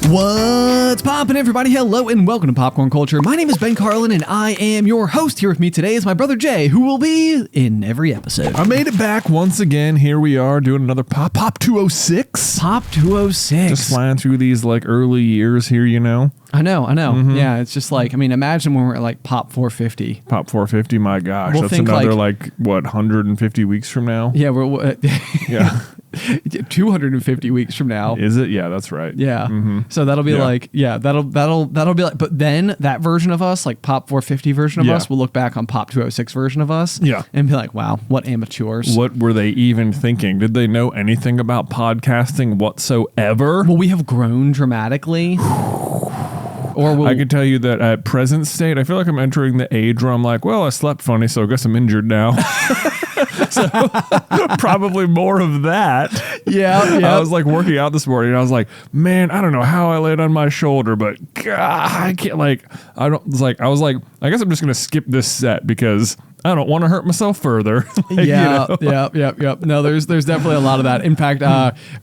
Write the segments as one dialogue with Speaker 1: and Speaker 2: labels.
Speaker 1: What's poppin', everybody? Hello and welcome to Popcorn Culture. My name is Ben Carlin and I am your host. Here with me today is my brother Jay, who will be in every episode.
Speaker 2: I made it back once again. Here we are doing another Pop 206.
Speaker 1: Pop 206.
Speaker 2: Just flying through these like early years here, you know.
Speaker 1: I know. Mm-hmm. Yeah, it's just like, I mean, imagine when we're at like Pop 450.
Speaker 2: Pop 450, my gosh.
Speaker 1: We'll
Speaker 2: that's
Speaker 1: think
Speaker 2: another like, what, 150 weeks from now?
Speaker 1: Yeah, we're
Speaker 2: Yeah.
Speaker 1: 250 weeks from now.
Speaker 2: Is it? Yeah, that's right.
Speaker 1: Yeah.
Speaker 2: Mm-hmm.
Speaker 1: So that'll be like, that'll be like, but then that version of us, like Pop 450 version of us, will look back on Pop 206 version of us and be like, wow, what amateurs.
Speaker 2: What were they even thinking? Did they know anything about podcasting whatsoever?
Speaker 1: Well, we have grown dramatically.
Speaker 2: I can tell you that at present state, I feel like I'm entering the age where I'm like, well, I slept funny, so I guess I'm injured now. So probably more of that.
Speaker 1: Yeah.
Speaker 2: I was like working out this morning and I was like, man, I don't know how I laid on my shoulder, but God, I can't I was like, I guess I'm just going to skip this set because I don't want to hurt myself further.
Speaker 1: Yep. No, there's definitely a lot of that. In fact,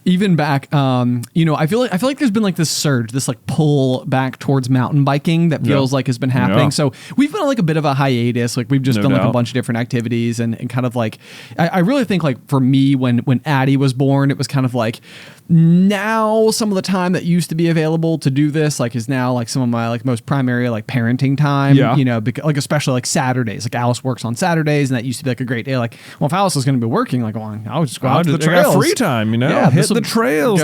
Speaker 1: even back, I feel like there's been like this surge, this like pull back towards mountain biking that feels like has been happening.
Speaker 2: Yeah.
Speaker 1: So we've been on like a bit of a hiatus. Like we've just done like a bunch of different activities and kind of like, I really think like for me, when Addie was born, it was kind of like, now some of the time that used to be available to do this like is now like some of my like most primary like parenting time, because like especially like Saturdays, like Alice works on Saturdays and that used to be like a great day. Like, well, if Alice is going to be working, like, well, I'll just go out to the trails.
Speaker 2: I got free time, hit the trails.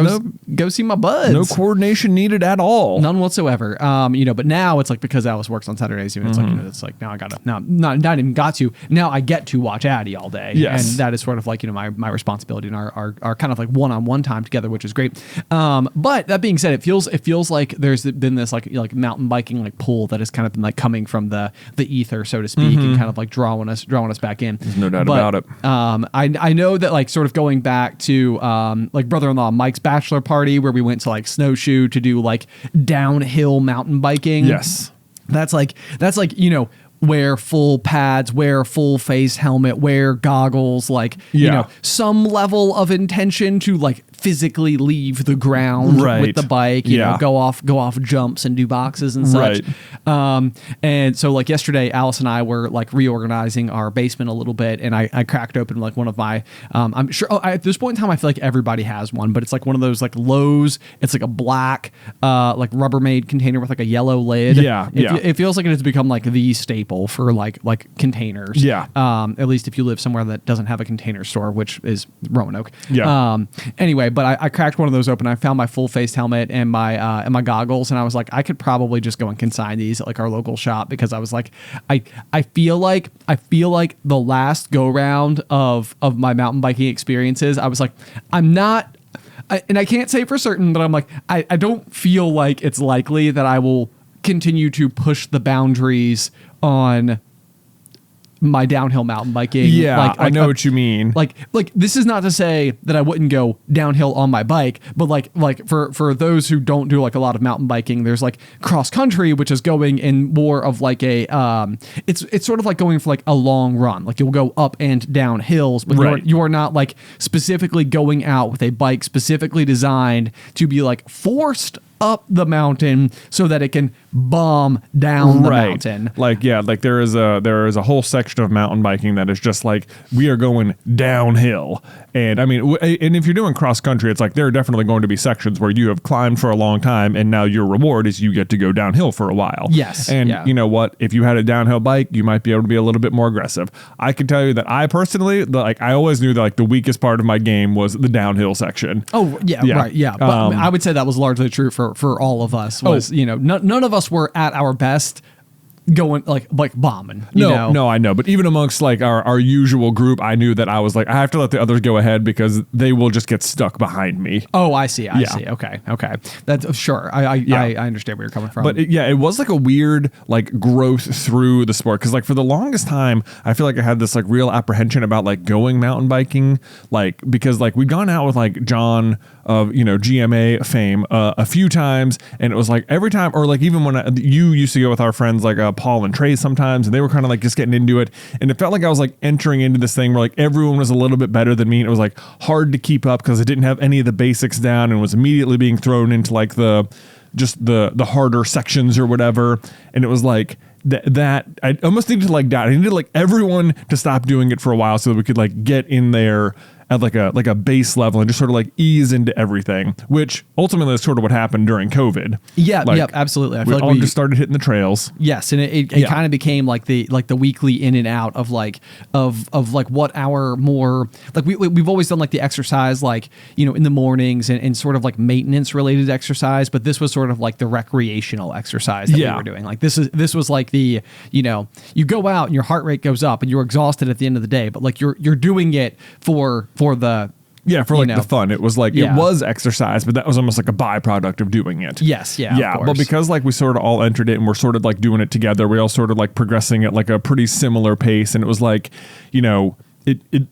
Speaker 1: Go see my buds.
Speaker 2: No coordination needed at all.
Speaker 1: None whatsoever. But now it's like because Alice works on Saturdays, it's like, it's like now I gotta, not even got to, now I get to watch Addie all day.
Speaker 2: Yes.
Speaker 1: And that is sort of like, my responsibility and our kind of like one-on-one time together, which is great. But that being said, it feels like there's been this like mountain biking like pull that has kind of been like coming from the ether, so to speak, and kind of like drawing us back in.
Speaker 2: There's no doubt about it.
Speaker 1: I know that like sort of going back to like brother-in-law Mike's bachelor party where we went to like snowshoe to do like downhill mountain biking.
Speaker 2: Yes.
Speaker 1: That's like wear full pads, wear full face helmet, wear goggles, like, some level of intention to like physically leave the ground with the bike, go off jumps and do boxes and such. Right. And so like yesterday, Alice and I were like reorganizing our basement a little bit and I cracked open like one of my, I'm sure at this point in time, I feel like everybody has one, but it's like one of those like Lowe's, it's like a black, like Rubbermaid container with like a yellow lid. It feels like it has become like the staple for like containers. At least if you live somewhere that doesn't have a container store, which is Roanoke. Anyway, but I cracked one of those open. I found my full face helmet and my goggles, and I was like, I could probably just go and consign these at like our local shop because I was like, I feel like the last go round of my mountain biking experiences, I was like, and I can't say for certain, but I'm like, I don't feel like it's likely that I will continue to push the boundaries on my downhill mountain biking.
Speaker 2: I know what you mean.
Speaker 1: Like this is not to say that I wouldn't go downhill on my bike, but like for those who don't do like a lot of mountain biking, there's like cross country, which is going in more of like a it's sort of like going for like a long run. Like you'll go up and down hills, but you are not like specifically going out with a bike specifically designed to be like forced up the mountain so that it can bomb down the mountain.
Speaker 2: Like there is a whole section of mountain biking that is just like we are going downhill. And I mean, and if you're doing cross country, it's like there are definitely going to be sections where you have climbed for a long time and now your reward is you get to go downhill for a while.
Speaker 1: Yes.
Speaker 2: And you know what? If you had a downhill bike, you might be able to be a little bit more aggressive. I can tell you that I personally, I always knew that like the weakest part of my game was the downhill section.
Speaker 1: Oh, yeah. Right. Yeah. But I would say that was largely true for all of us was, none of us were at our best going like bombing.
Speaker 2: No, I know. But even amongst like our usual group, I knew that I was like, I have to let the others go ahead because they will just get stuck behind me.
Speaker 1: Oh, I see. I see. Okay. That's sure. I understand where you're coming from.
Speaker 2: But it was like a weird like growth through the sport. Cause like for the longest time, I feel like I had this like real apprehension about like going mountain biking, like, because like we'd gone out with like John of, GMA fame a few times. And it was like every time, or like even when you used to go with our friends, like Paul and Trey sometimes, and they were kind of like just getting into it. And it felt like I was like entering into this thing where like everyone was a little bit better than me. And it was like hard to keep up because I didn't have any of the basics down and was immediately being thrown into like the just the harder sections or whatever. And it was like that I almost needed to like doubt. I needed like everyone to stop doing it for a while so that we could like get in there at like a base level and just sort of like ease into everything, which ultimately is sort of what happened during COVID.
Speaker 1: Yeah,
Speaker 2: like,
Speaker 1: absolutely. I
Speaker 2: we
Speaker 1: feel like
Speaker 2: all just started hitting the trails.
Speaker 1: Yes, and it kind of became like the weekly in and out of like of like what our more like we've always done like the exercise like in the mornings and sort of like maintenance related exercise, but this was sort of like the recreational exercise that we were doing. Like this was like the you go out and your heart rate goes up and you're exhausted at the end of the day, but like you're doing it for the
Speaker 2: the fun. It was like it was exercise, but that was almost like a byproduct of doing it.
Speaker 1: Yes, yeah,
Speaker 2: but because like we sort of all entered it and we're sort of like doing it together, we all sort of like progressing at like a pretty similar pace, and it was like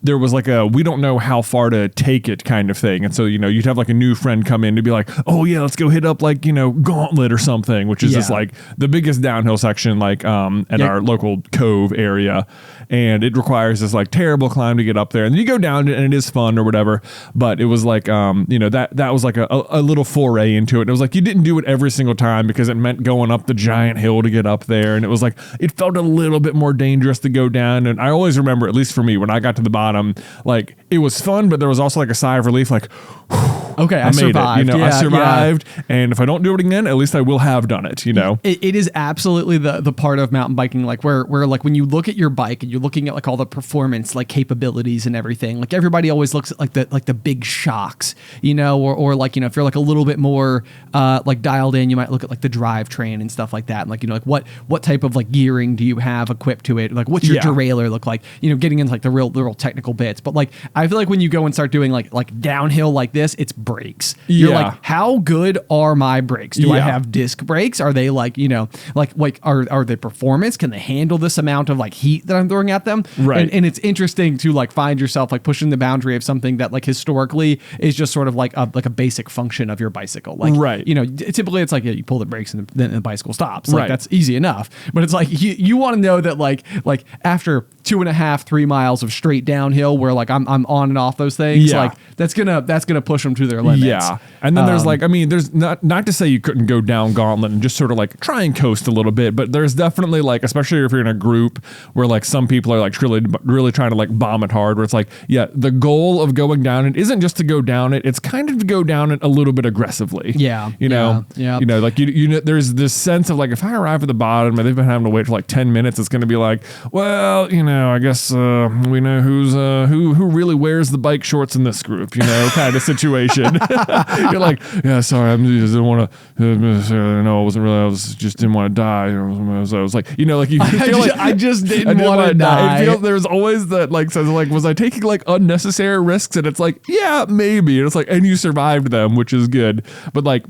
Speaker 2: there was like a we don't know how far to take it kind of thing. And so, you'd have like a new friend come in to be like, oh yeah, let's go hit up like, Gauntlet or something, which is just like the biggest downhill section like at our local cove area. And it requires this like terrible climb to get up there. And then you go down and it is fun or whatever. But it was like, that was like a little foray into it. And it was like you didn't do it every single time because it meant going up the giant hill to get up there. And it was like, it felt a little bit more dangerous to go down. And I always remember, at least for me, when I got to the bottom, like it was fun, but there was also like a sigh of relief, like,
Speaker 1: okay, I survived.
Speaker 2: I survived, and if I don't do it again, at least I will have done it.
Speaker 1: It is absolutely the part of mountain biking, like where like when you look at your bike and you're looking at like all the performance like capabilities and everything, like everybody always looks at like the big shocks, or like if you're like a little bit more like dialed in, you might look at like the drivetrain and stuff like that, and like like what type of like gearing do you have equipped to it, like what's your derailleur look like, getting into like the real technical bits. But like I feel like when you go and start doing like downhill like this, it's brakes. You're like, how good are my brakes? Do I have disc brakes? Are they like are they performance? Can they handle this amount of like heat that I'm throwing at them?
Speaker 2: Right.
Speaker 1: And it's interesting to like find yourself like pushing the boundary of something that like historically is just sort of like a basic function of your bicycle. Like typically it's like you pull the brakes and then the bicycle stops. Like that's easy enough. But it's like you want to know that like after 2.5-3 miles of straight downhill where like I'm on and off those things, like that's gonna push them to their limits.
Speaker 2: Yeah. And then there's like, there's not to say you couldn't go down Gauntlet and just sort of like try and coast a little bit, but there's definitely like, especially if you're in a group where like some people are like really trying to like bomb it hard, where it's like, the goal of going down it isn't just to go down it, it's kind of to go down it a little bit aggressively. Like there's this sense of like, if I arrive at the bottom and they've been having to wait for like 10 minutes, it's going to be like, well, I guess we know who really wears the bike shorts in this group, kind of situation. You're like, yeah, sorry, I didn't want to. No, I wasn't really. I just didn't want to die. I was like, like you feel like
Speaker 1: I just didn't want to die.
Speaker 2: There's always that like sense of like, was I taking like unnecessary risks? And it's like, yeah, maybe. And it's like, and you survived them, which is good. But like,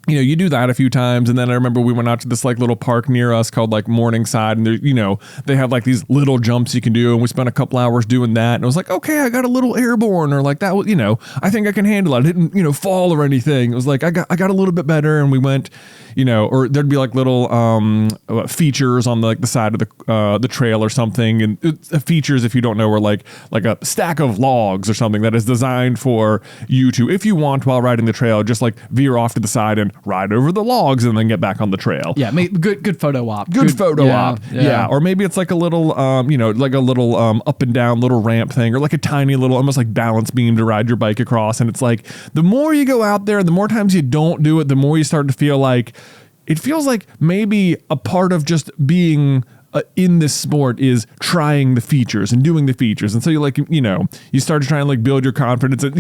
Speaker 2: you do that a few times, and then I remember we went out to this like little park near us called like Morningside, and there, they have like these little jumps you can do, and we spent a couple hours doing that, and I was like, okay, I got a little airborne, or like that, I think I can handle it. I didn't, fall or anything. It was like I got a little bit better, and we went, or there'd be like little features on the side of the trail or something, and features, if you don't know, are like a stack of logs or something that is designed for you to, if you want, while riding the trail, just like veer off to the side and ride over the logs and then get back on the trail.
Speaker 1: Yeah, good photo op.
Speaker 2: Good photo op. Yeah. Or maybe it's like a little, like a little up and down little ramp thing, or like a tiny little, almost like balance beam to ride your bike across. And it's like, the more you go out there, the more times you don't do it, the more you start to feel like, it feels like maybe a part of just being in this sport is trying the features and doing the features. And so you start to try and like build your confidence. And,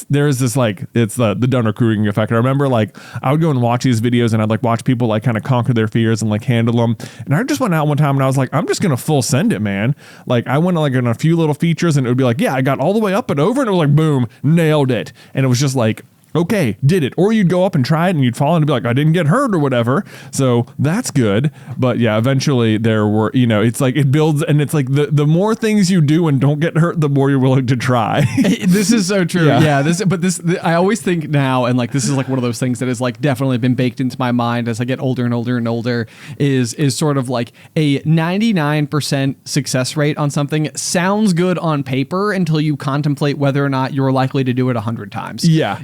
Speaker 2: there's this like, it's the Dunner-Kruger effect. I remember like I would go and watch these videos and I'd like watch people like kind of conquer their fears and like handle them. And I just went out one time and I was like, I'm just going to full send it, man. Like I went like in a few little features and it would be like, I got all the way up and over, and it was like, boom, nailed it. And it was just like, okay, did it. Or you'd go up and try it and you'd fall and be like, I didn't get hurt or whatever. So that's good. But yeah, eventually there were, it's like it builds, and it's like the more things you do and don't get hurt, the more you're willing to try.
Speaker 1: This is so true. Yeah. I always think now, and like, this is like one of those things that has like definitely been baked into my mind as I get older and older and older, is sort of like a 99% success rate on something sounds good on paper until you contemplate whether or not you're likely to do it 100 times.
Speaker 2: Yeah.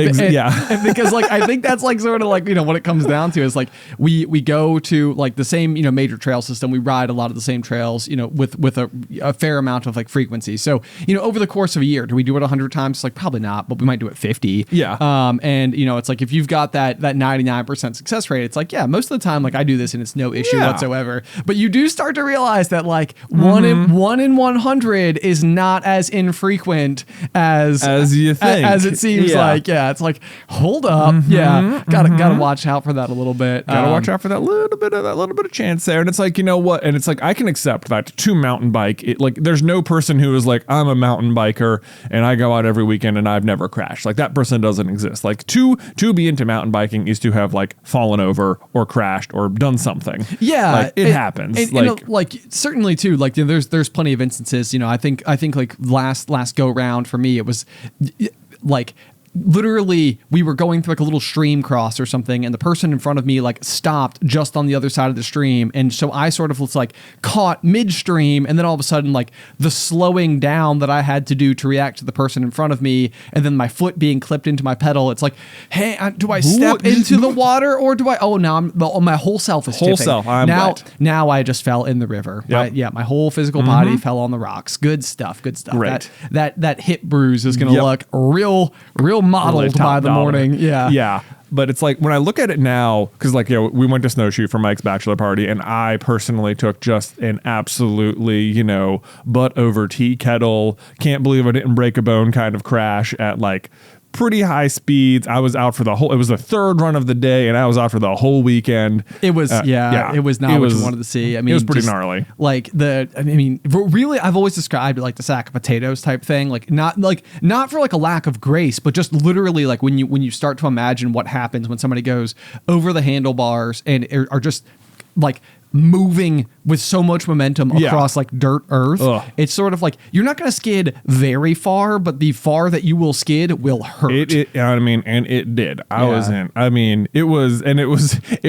Speaker 1: And because like I think that's like sort of like, you know, what it comes down to is like we go to like the same, you know, major trail system. We ride a lot of the same trails, you know, with a fair amount of like frequency. So, you know, over the course of a year, do we do it 100 times? It's like probably not, but we might do it 50.
Speaker 2: Yeah.
Speaker 1: And you know, it's like if you've got that 99% success rate, it's like, yeah, most of the time, like I do this and it's no issue whatsoever. But you do start to realize that like one in 100 is not as infrequent as you think, as it seems like. Yeah, it's like, hold up, gotta watch out for that a little bit.
Speaker 2: Gotta watch out for that little bit of chance there. And it's like, you know what? And it's like I can accept that to mountain bike. It like there's no person who is like, I'm a mountain biker and I go out every weekend and I've never crashed. Like that person doesn't exist. Like to be into mountain biking is to have like fallen over or crashed or done something.
Speaker 1: Yeah,
Speaker 2: like, it happens.
Speaker 1: And, like, you know, like certainly too. Like you know, there's plenty of instances. You know, I think like last go round for me, it was like literally we were going through like a little stream cross or something, and the person in front of me like stopped just on the other side of the stream, and so I sort of was like caught midstream, and then all of a sudden like the slowing down that I had to do to react to the person in front of me, and then my foot being clipped into my pedal. It's like, hey, do I step into the water or do I? Oh, now my whole self is tipping. Now I just fell in the river.
Speaker 2: Yep.
Speaker 1: My whole physical body fell on the rocks. Good stuff.
Speaker 2: Right.
Speaker 1: That hip bruise is gonna look real modeled by the morning.
Speaker 2: Yeah. But it's like when I look at it now, because like, we went to Snowshoe for Mike's bachelor party, and I personally took just an absolutely, you know, butt over tea kettle, can't believe I didn't break a bone kind of crash at like pretty high speeds. I was out for it was the third run of the day, and I was out for the whole weekend.
Speaker 1: It was, it was not what you wanted to see. I mean,
Speaker 2: it was pretty gnarly.
Speaker 1: Like really, I've always described it like the sack of potatoes type thing. Like not for like a lack of grace, but just literally like when you start to imagine what happens when somebody goes over the handlebars and are just like moving with so much momentum across like dirt earth. Ugh. It's sort of like you're not going to skid very far, but the far that you will skid will hurt.
Speaker 2: I mean, and it did. It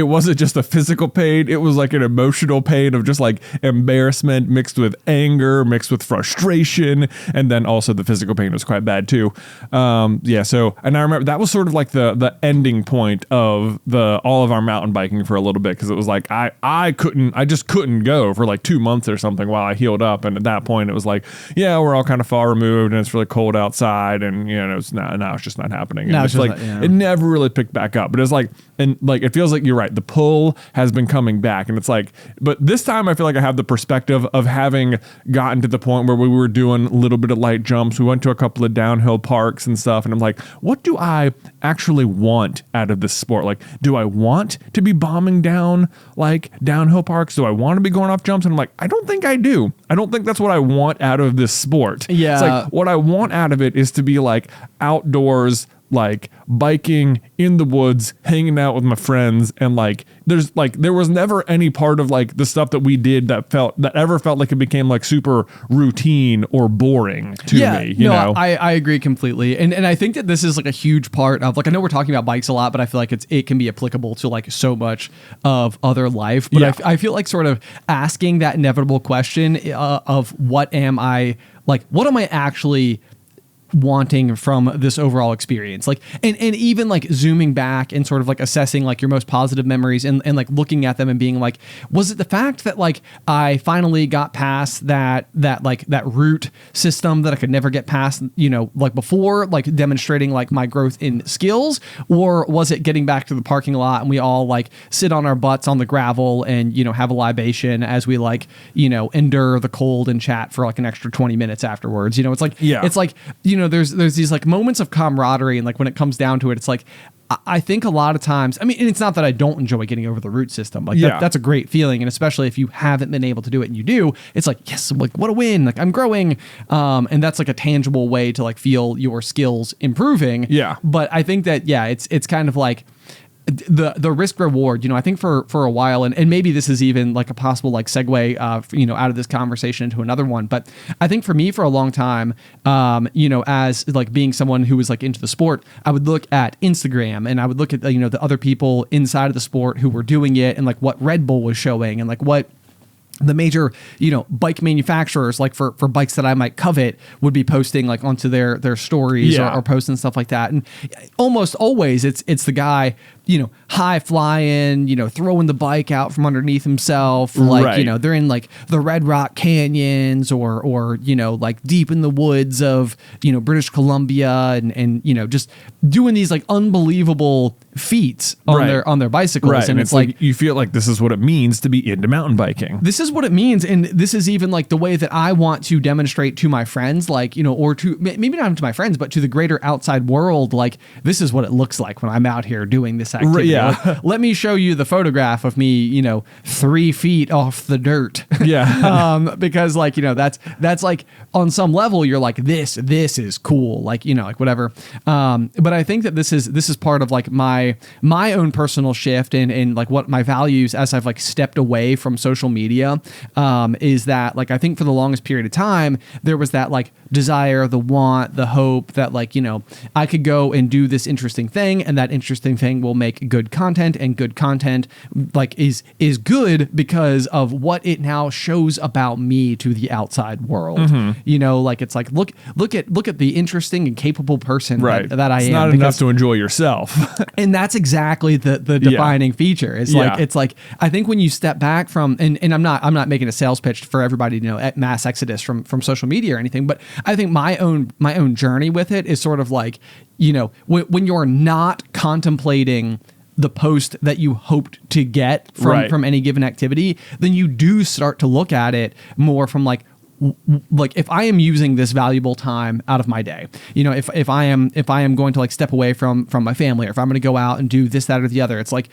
Speaker 2: wasn't just a physical pain. It was like an emotional pain of just like embarrassment mixed with anger, mixed with frustration. And then also the physical pain was quite bad too. So, and I remember that was sort of like the ending point of all of our mountain biking for a little bit. Cause it was like, I just couldn't go for like 2 months or something while I healed up. And at that point it was like, we're all kind of far removed and it's really cold outside, and you know, now it's just not happening. And it's like, it never really picked back up, but it's like, and like, it feels like you're right. The pull has been coming back, and it's like, but this time I feel like I have the perspective of having gotten to the point where we were doing a little bit of light jumps. We went to a couple of downhill parks and stuff. And I'm like, what do I actually want out of this sport? Like, do I want to be bombing down like downhill parks? Do I want to be going off jumps? And I'm like, I don't think I do. I don't think that's what I want out of this sport.
Speaker 1: Yeah.
Speaker 2: It's like what I want out of it is to be like outdoors, like biking in the woods, hanging out with my friends, and like there was never any part of like the stuff that we did that ever felt like it became like super routine or boring to me. You know?
Speaker 1: I agree completely, and I think that this is like a huge part of like, I know we're talking about bikes a lot, but I feel like it can be applicable to like so much of other life. But I feel like sort of asking that inevitable question of what am I actually wanting from this overall experience, like and even like zooming back and sort of like assessing like your most positive memories and like looking at them and being like, was it the fact that like I finally got past that root system that I could never get past, you know, like before, like demonstrating like my growth in skills, or was it getting back to the parking lot and we all like sit on our butts on the gravel and, you know, have a libation as we like, you know, endure the cold and chat for like an extra 20 minutes afterwards. You know, it's like, you know, there's these like moments of camaraderie, and like when it comes down to it, it's like I think a lot of times, I mean, and it's not that I don't enjoy getting over the root system. Like that's a great feeling, and especially if you haven't been able to do it and you do, it's like, yes, like what a win! Like I'm growing, and that's like a tangible way to like feel your skills improving. Yeah. But I think that it's kind of like the risk reward, you know, I think for a while, and maybe this is even like a possible like segue, you know, out of this conversation into another one. But I think for me, for a long time, you know, as like being someone who was like into the sport, I would look at Instagram and I would look at, you know, the other people inside of the sport who were doing it and like what Red Bull was showing and like what the major, bike manufacturers, like for bikes that I might covet, would be posting like onto their stories or posting stuff like that. And almost always it's the guy, high flying, throwing the bike out from underneath himself. Like, they're in like the Red Rock Canyons or like deep in the woods of, British Columbia and just doing these like unbelievable feats on their bicycles.
Speaker 2: Right. And it's like you feel like this is what it means to be into mountain biking.
Speaker 1: This is what it means. And this is even like the way that I want to demonstrate to my friends, like, or to maybe not even to my friends, but to the greater outside world. Like, this is what it looks like when I'm out here doing this activity.
Speaker 2: Yeah.
Speaker 1: Like, let me show you the photograph of me, 3 feet off the dirt.
Speaker 2: Yeah.
Speaker 1: Because like, that's like on some level you're like, this is cool. Like, like whatever. But I think that this is part of like my own personal shift and like what my values as I've like stepped away from social media, is that like, I think for the longest period of time, there was that like desire, the want, the hope that like, I could go and do this interesting thing and that interesting thing will make good content, and good content like is good because of what it now shows about me to the outside world. Like it's like, look at the interesting and capable person that I am.
Speaker 2: It's not enough to enjoy yourself.
Speaker 1: And that's exactly the defining feature. It's like I think when you step back from and I'm not making a sales pitch for everybody to at mass exodus from social media or anything, but I think my own journey with it is sort of like, when you're not contemplating the post that you hoped to get from any given activity, then you do start to look at it more from like if I am using this valuable time out of my day, if I am going to like step away from my family, or if I'm going to go out and do this, that, or the other, it's like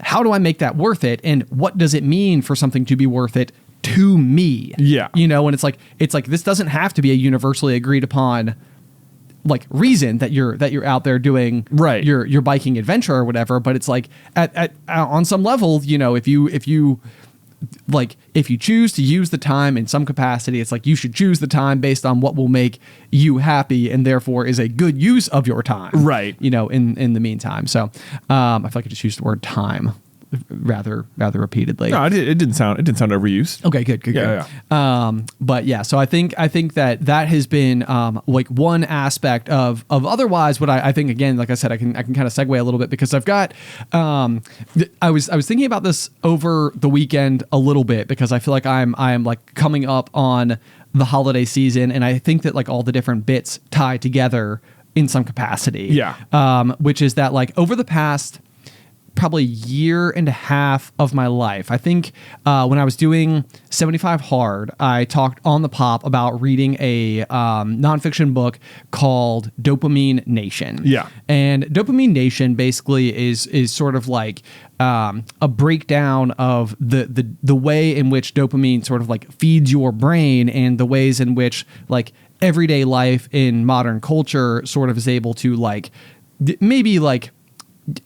Speaker 1: how do I make that worth it? And what does it mean for something to be worth it to me?
Speaker 2: Yeah.
Speaker 1: And it's like, this doesn't have to be a universally agreed upon like reason that you're out there doing your biking adventure or whatever. But it's like at on some level, if you choose to use the time in some capacity, it's like you should choose the time based on what will make you happy and therefore is a good use of your time. Right. In the meantime. So I feel like I just used the word time rather repeatedly.
Speaker 2: No, it didn't sound overused.
Speaker 1: Okay, good. Yeah. But yeah, so I think that has been like one aspect of otherwise what I think, again, like I said, I can kind of segue a little bit because I've got I was thinking about this over the weekend a little bit because I feel like I am like coming up on the holiday season, and I think that like all the different bits tie together in some capacity. Yeah. Which is that like over the past probably year and a half of my life, I think when I was doing 75 Hard, I talked on the pop about reading a nonfiction book called Dopamine Nation. Yeah. And Dopamine Nation basically is sort of like a breakdown of the way in which dopamine sort of like feeds your brain and the ways in which like everyday life in modern culture sort of is able to like maybe like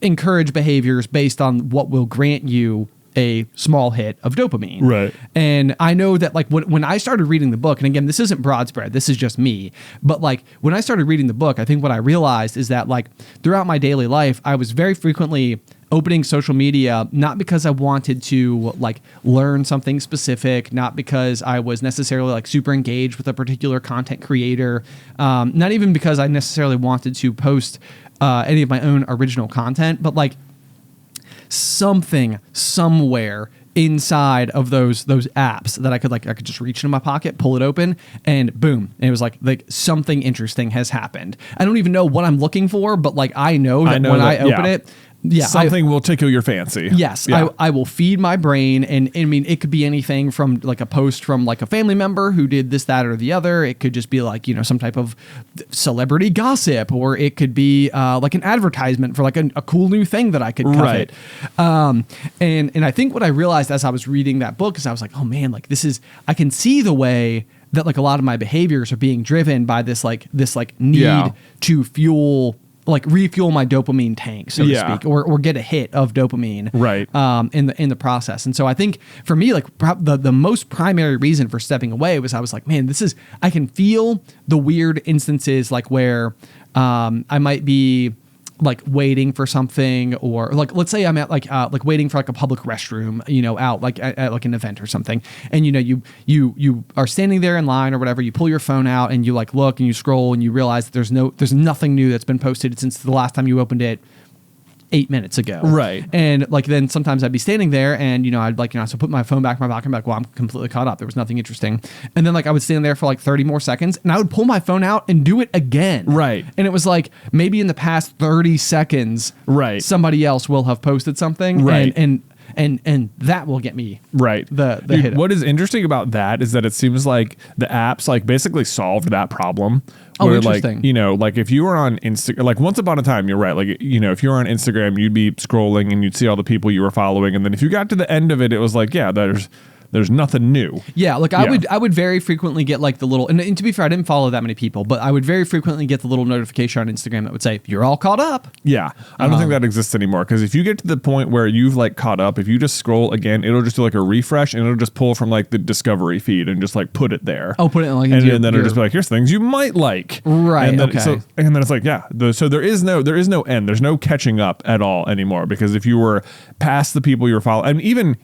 Speaker 1: encourage behaviors based on what will grant you a small hit of dopamine. Right. And I know that like when I started reading the book, and again, this isn't broad spread, this is just me, but like when I started reading the book, I think what I realized is that like throughout my daily life, I was very frequently opening social media, not because I wanted to like learn something specific, not because I was necessarily like super engaged with a particular content creator, not even because I necessarily wanted to post any of my own original content, but like something somewhere inside of those apps that I could just reach into my pocket, pull it open, and boom. And it was like something interesting has happened. I don't even know what I'm looking for, but like I know that when I open it,
Speaker 2: something will tickle your fancy.
Speaker 1: Yes, yeah. I will feed my brain, and I mean it could be anything from like a post from like a family member who did this, that, or the other. It could just be like some type of celebrity gossip, or it could be like an advertisement for like a cool new thing that I could covet. Right. And I think what I realized as I was reading that book is I was like, oh man, like I can see the way that like a lot of my behaviors are being driven by this need to refuel my dopamine tank, so to speak, or get a hit of dopamine, right? In the process. And so I think for me, like the most primary reason for stepping away was I was like, man, I can feel the weird instances like where I might be like waiting for something, or like let's say I'm at like waiting for like a public restroom, out like at like an event or something, and you are standing there in line or whatever, you pull your phone out and you like look and you scroll and you realize that there's nothing new that's been posted since the last time you opened it 8 minutes ago.
Speaker 2: Right.
Speaker 1: And like then sometimes I'd be standing there and I'd like so put my phone back in my pocket and be like, well, I'm completely caught up, there was nothing interesting. And then like I would stand there for like 30 more seconds and I would pull my phone out and do it again.
Speaker 2: Right.
Speaker 1: And it was like maybe in the past 30 seconds,
Speaker 2: right,
Speaker 1: somebody else will have posted something.
Speaker 2: Right.
Speaker 1: And that will get me
Speaker 2: right.
Speaker 1: the
Speaker 2: Dude,
Speaker 1: hit.
Speaker 2: What is interesting about that is that it seems like the apps like basically solved that problem.
Speaker 1: Oh,
Speaker 2: where,
Speaker 1: interesting.
Speaker 2: like, like if you were on Instagram, like once upon a time, you're right. Like, if you were on Instagram, you'd be scrolling and you'd see all the people you were following. And then if you got to the end of it, it was like, yeah, there's nothing new.
Speaker 1: Yeah, like I would very frequently get like the little, and to be fair, I didn't follow that many people, but I would very frequently get the little notification on Instagram that would say, you're all caught up.
Speaker 2: Yeah, I don't think that exists anymore, because if you get to the point where you've like caught up, if you just scroll again, it'll just do like a refresh and it'll just pull from like the discovery feed and just like put it there.
Speaker 1: Oh, put it in like
Speaker 2: and then it'll just be like, here's things you might like.
Speaker 1: Right.
Speaker 2: And then,
Speaker 1: okay.
Speaker 2: And then it's like, yeah. So there is no end. There's no catching up at all anymore, because if you were past the people you're following, and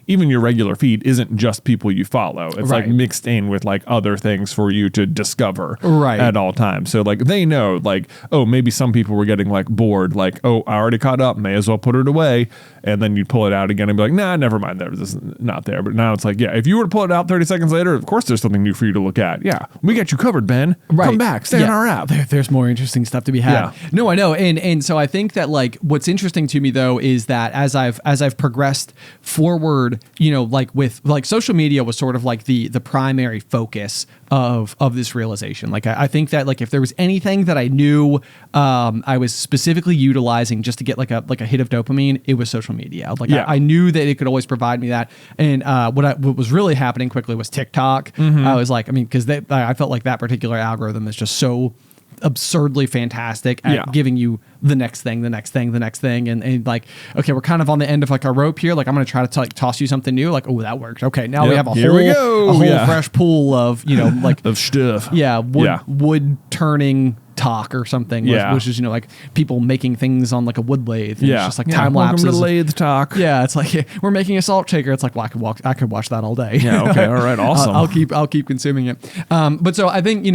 Speaker 2: even your regular feed isn't just people you follow. It's like mixed in with like other things for you to discover at all times. So like they know like, oh, maybe some people were getting like bored, like, oh, I already caught up, may as well put it away. And then you pull it out again and be like, nah, never mind, this is not there. But now it's like, yeah, if you were to pull it out 30 seconds later, of course there's something new for you to look at. Yeah, we got you covered, Ben.
Speaker 1: Right.
Speaker 2: Come back, stay in our app.
Speaker 1: There's more interesting stuff to be had.
Speaker 2: Yeah.
Speaker 1: No, I know. And so I think that like what's interesting to me though is that as I've progressed forward, like with like social media was sort of like the primary focus of this realization. Like I think that like if there was anything that I knew I was specifically utilizing just to get like a hit of dopamine, it was social media. Like I knew that it could always provide me that. And what was really happening quickly was TikTok. I was like, because I felt like that particular algorithm is just so absurdly fantastic at giving you the next thing, and like, okay, we're kind of on the end of like our rope here. Like I'm going to try to like toss you something new. Like, oh, that worked. Okay, now we have a whole fresh pool of like
Speaker 2: of stuff.
Speaker 1: Yeah, wood turning talk or something. Which is like people making things on like a wood lathe. And it's just like time lapses.
Speaker 2: Welcome to lathe talk.
Speaker 1: Yeah, it's like we're making a salt shaker. It's like, well, I could watch that all day.
Speaker 2: Yeah. Okay. All right. Awesome.
Speaker 1: I'll keep consuming it. But so I think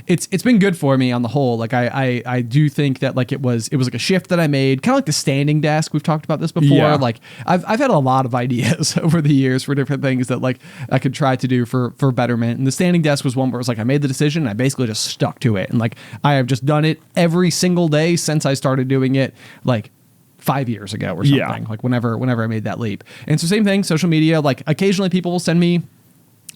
Speaker 1: it's been good for me on the whole. Like I do think that like it was like a shift that I made, kind of like the standing desk. We've talked about this before.
Speaker 2: Yeah.
Speaker 1: Like I've had a lot of ideas over the years for different things that like I could try to do for betterment. And the standing desk was one where it was like I made the decision and I basically just stuck to it. And like I have just done it every single day since I started doing it like 5 years ago or something. Like whenever I made that leap. And so same thing, social media, like occasionally people will send me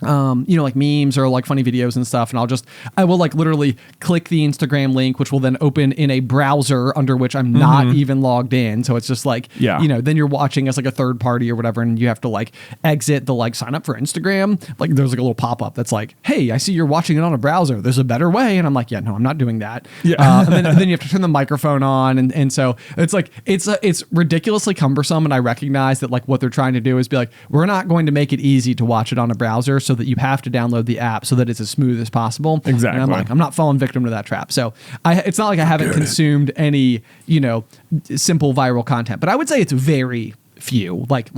Speaker 1: like memes or like funny videos and stuff, and I will like literally click the Instagram link, which will then open in a browser under which I'm not even logged in. So it's just like, then you're watching as like a third party or whatever, and you have to like exit the like sign up for Instagram. Like there's like a little pop up that's like, hey, I see you're watching it on a browser. There's a better way. And I'm like, yeah, no, I'm not doing that. And then you have to turn the microphone on. And so it's like, it's ridiculously cumbersome. And I recognize that like what they're trying to do is be like, we're not going to make it easy to watch it on a browser, so that you have to download the app so that it's as smooth as possible.
Speaker 2: Exactly.
Speaker 1: And I'm like, I'm not falling victim to that trap. So it's not like I haven't consumed any, simple viral content, but I would say it's very few, like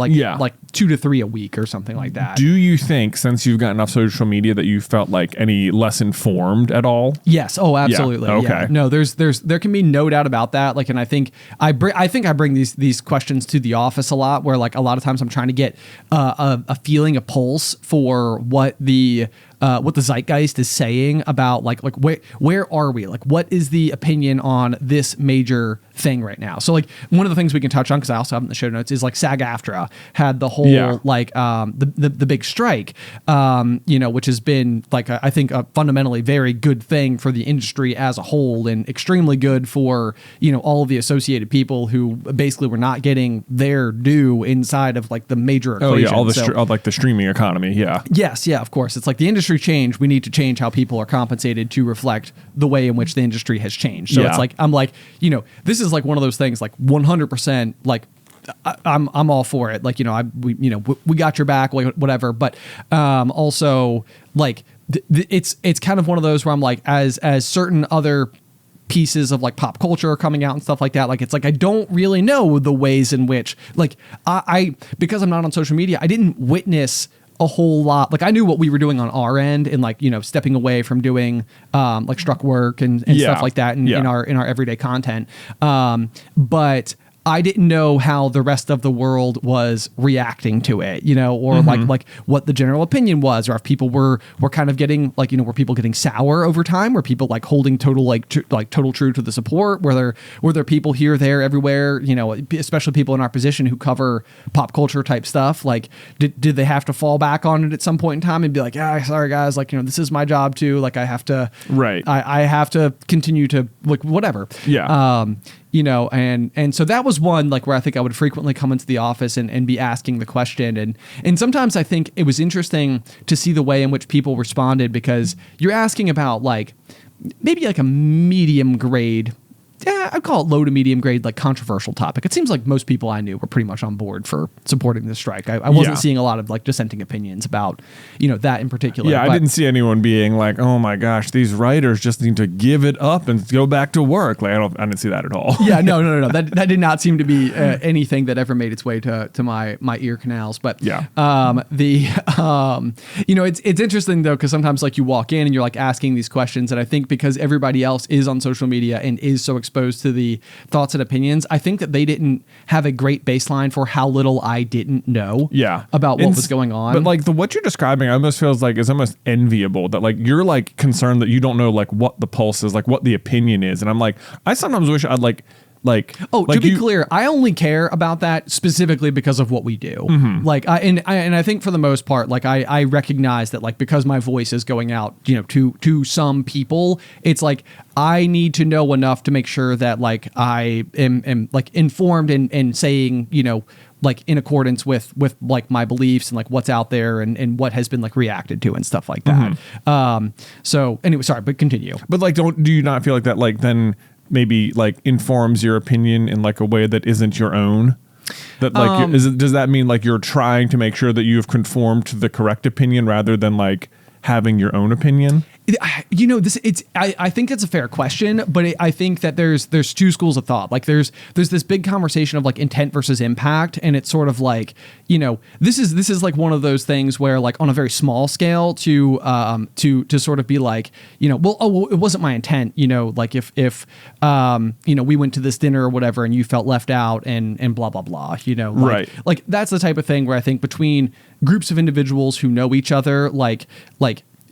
Speaker 1: 2 to 3 a week or something like that.
Speaker 2: Do you think, since you've gotten off social media, that you felt like any less informed at all?
Speaker 1: Yes. Oh, absolutely.
Speaker 2: Yeah. Okay.
Speaker 1: Yeah. No, there can be no doubt about that. Like, and I think I bring these questions to the office a lot, where like a lot of times I'm trying to get a feeling, a pulse for what the zeitgeist is saying about like where are we? Like, what is the opinion on this major thing right now? So like one of the things we can touch on, because I also have it in the show notes, is like SAG-AFTRA had the whole like the big strike, which has been like I think a fundamentally very good thing for the industry as a whole, and extremely good for all of the associated people who basically were not getting their due inside of like the major equation.
Speaker 2: Oh yeah, all the like the streaming economy. Yeah.
Speaker 1: Yes. Yeah. Of course, it's like the industry changed. We need to change how people are compensated to reflect the way in which the industry has changed. So it's like I'm like this is like one of those things like 100% like. I'm all for it. Like, we got your back, whatever. But also like it's kind of one of those where I'm like, as certain other pieces of like pop culture are coming out and stuff like that. Like, it's like I don't really know the ways in which, like, I because I'm not on social media, I didn't witness a whole lot. Like, I knew what we were doing on our end and, like, you know, stepping away from doing like struck work and stuff like that in our everyday content. But I didn't know how the rest of the world was reacting to it, you know, or like what the general opinion was, or if people were kind of getting, like, you know, were people getting sour over time? Were people like holding total total true to the support? Were there people here, there, everywhere, you know, especially people in our position who cover pop culture type stuff? Like, did they have to fall back on it at some point in time and be like, yeah, sorry guys, like, you know, this is my job too. Like, I have to, I have to continue to, like, whatever.
Speaker 2: Yeah.
Speaker 1: You know, and so that was one, like, where I think I would frequently come into the office and be asking the question. And sometimes I think it was interesting to see the way in which people responded, because you're asking about, like, maybe like a medium grade, I'd call it low to medium grade, like, controversial topic. It seems like most people I knew were pretty much on board for supporting this strike. I wasn't seeing a lot of, like, dissenting opinions about, you know, that in particular.
Speaker 2: Yeah, I didn't see anyone being like, oh my gosh, these writers just need to give it up and go back to work. Like, I didn't see that at all.
Speaker 1: Yeah, no. That did not seem to be anything that ever made its way to my ear canals. But
Speaker 2: yeah,
Speaker 1: you know, it's interesting though, because sometimes, like, you walk in and you're like asking these questions, and I think because everybody else is on social media and is so exposed to the thoughts and opinions, I think that they didn't have a great baseline for how little I didn't know about what was going on.
Speaker 2: But, like, what you're describing almost feels like is almost enviable, that, like, you're, like, concerned that you don't know, like, what the pulse is, like, what the opinion is. And I'm like, I sometimes wish I'd like
Speaker 1: to be clear, I only care about that specifically because of what we do. Like, I think for the most part, like, I recognize that, like, because my voice is going out, you know, to some people, it's like I need to know enough to make sure that, like, I am like informed and saying, you know, like, in accordance with like my beliefs and, like, what's out there and what has been, like, reacted to and stuff like that. So anyway, sorry, but continue.
Speaker 2: But, like, do you not feel like that, like, then maybe, like, informs your opinion in, like, a way that isn't your own? That, like, does that mean, like, you're trying to make sure that you've conformed to the correct opinion rather than, like, having your own opinion?
Speaker 1: You know, I think it's a fair question, but I think that there's two schools of thought. Like, there's this big conversation of, like, intent versus impact, and it's sort of like, you know, this is like one of those things where, like, on a very small scale to sort of be like, you know, well, it wasn't my intent, you know, like, if you know, we went to this dinner or whatever and you felt left out and blah blah blah, you know, like, like, that's the type of thing where I think between groups of individuals who know each other, like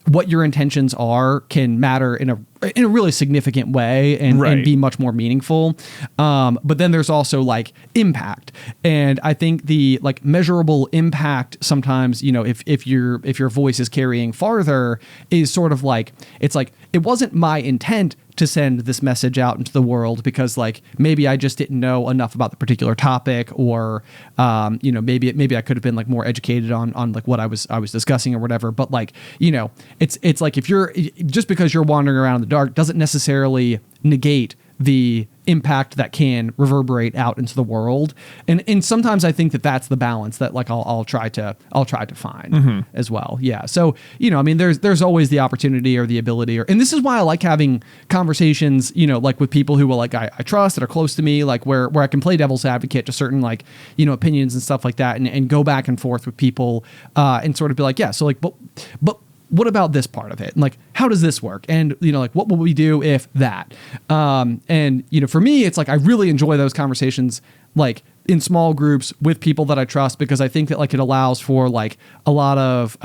Speaker 1: what your intentions are can matter in a really significant way and be much more meaningful. But then there's also, like, impact. And I think the, like, measurable impact sometimes, you know, if your voice is carrying farther, is sort of like, it's like, it wasn't my intent to send this message out into the world because, like, maybe I just didn't know enough about the particular topic, or you know, maybe I could have been, like, more educated on like what I was discussing or whatever. But, like, you know, it's like, if you're just because you're wandering around in the dark doesn't necessarily negate the impact that can reverberate out into the world. And sometimes I think that that's the balance that, like, I'll try to find as well. Yeah. So, you know, I mean, there's always the opportunity or the ability, and this is why I like having conversations, you know, like, with people who will, like, I trust, that are close to me, like, where I can play devil's advocate to certain, like, you know, opinions and stuff like that, and go back and forth with people, and sort of be like, yeah, so, like, but what about this part of it? And, like, how does this work? And, you know, like, what will we do if that? And, you know, for me, it's like, I really enjoy those conversations, like, in small groups with people that I trust, because I think that, like, it allows for, like, a lot of,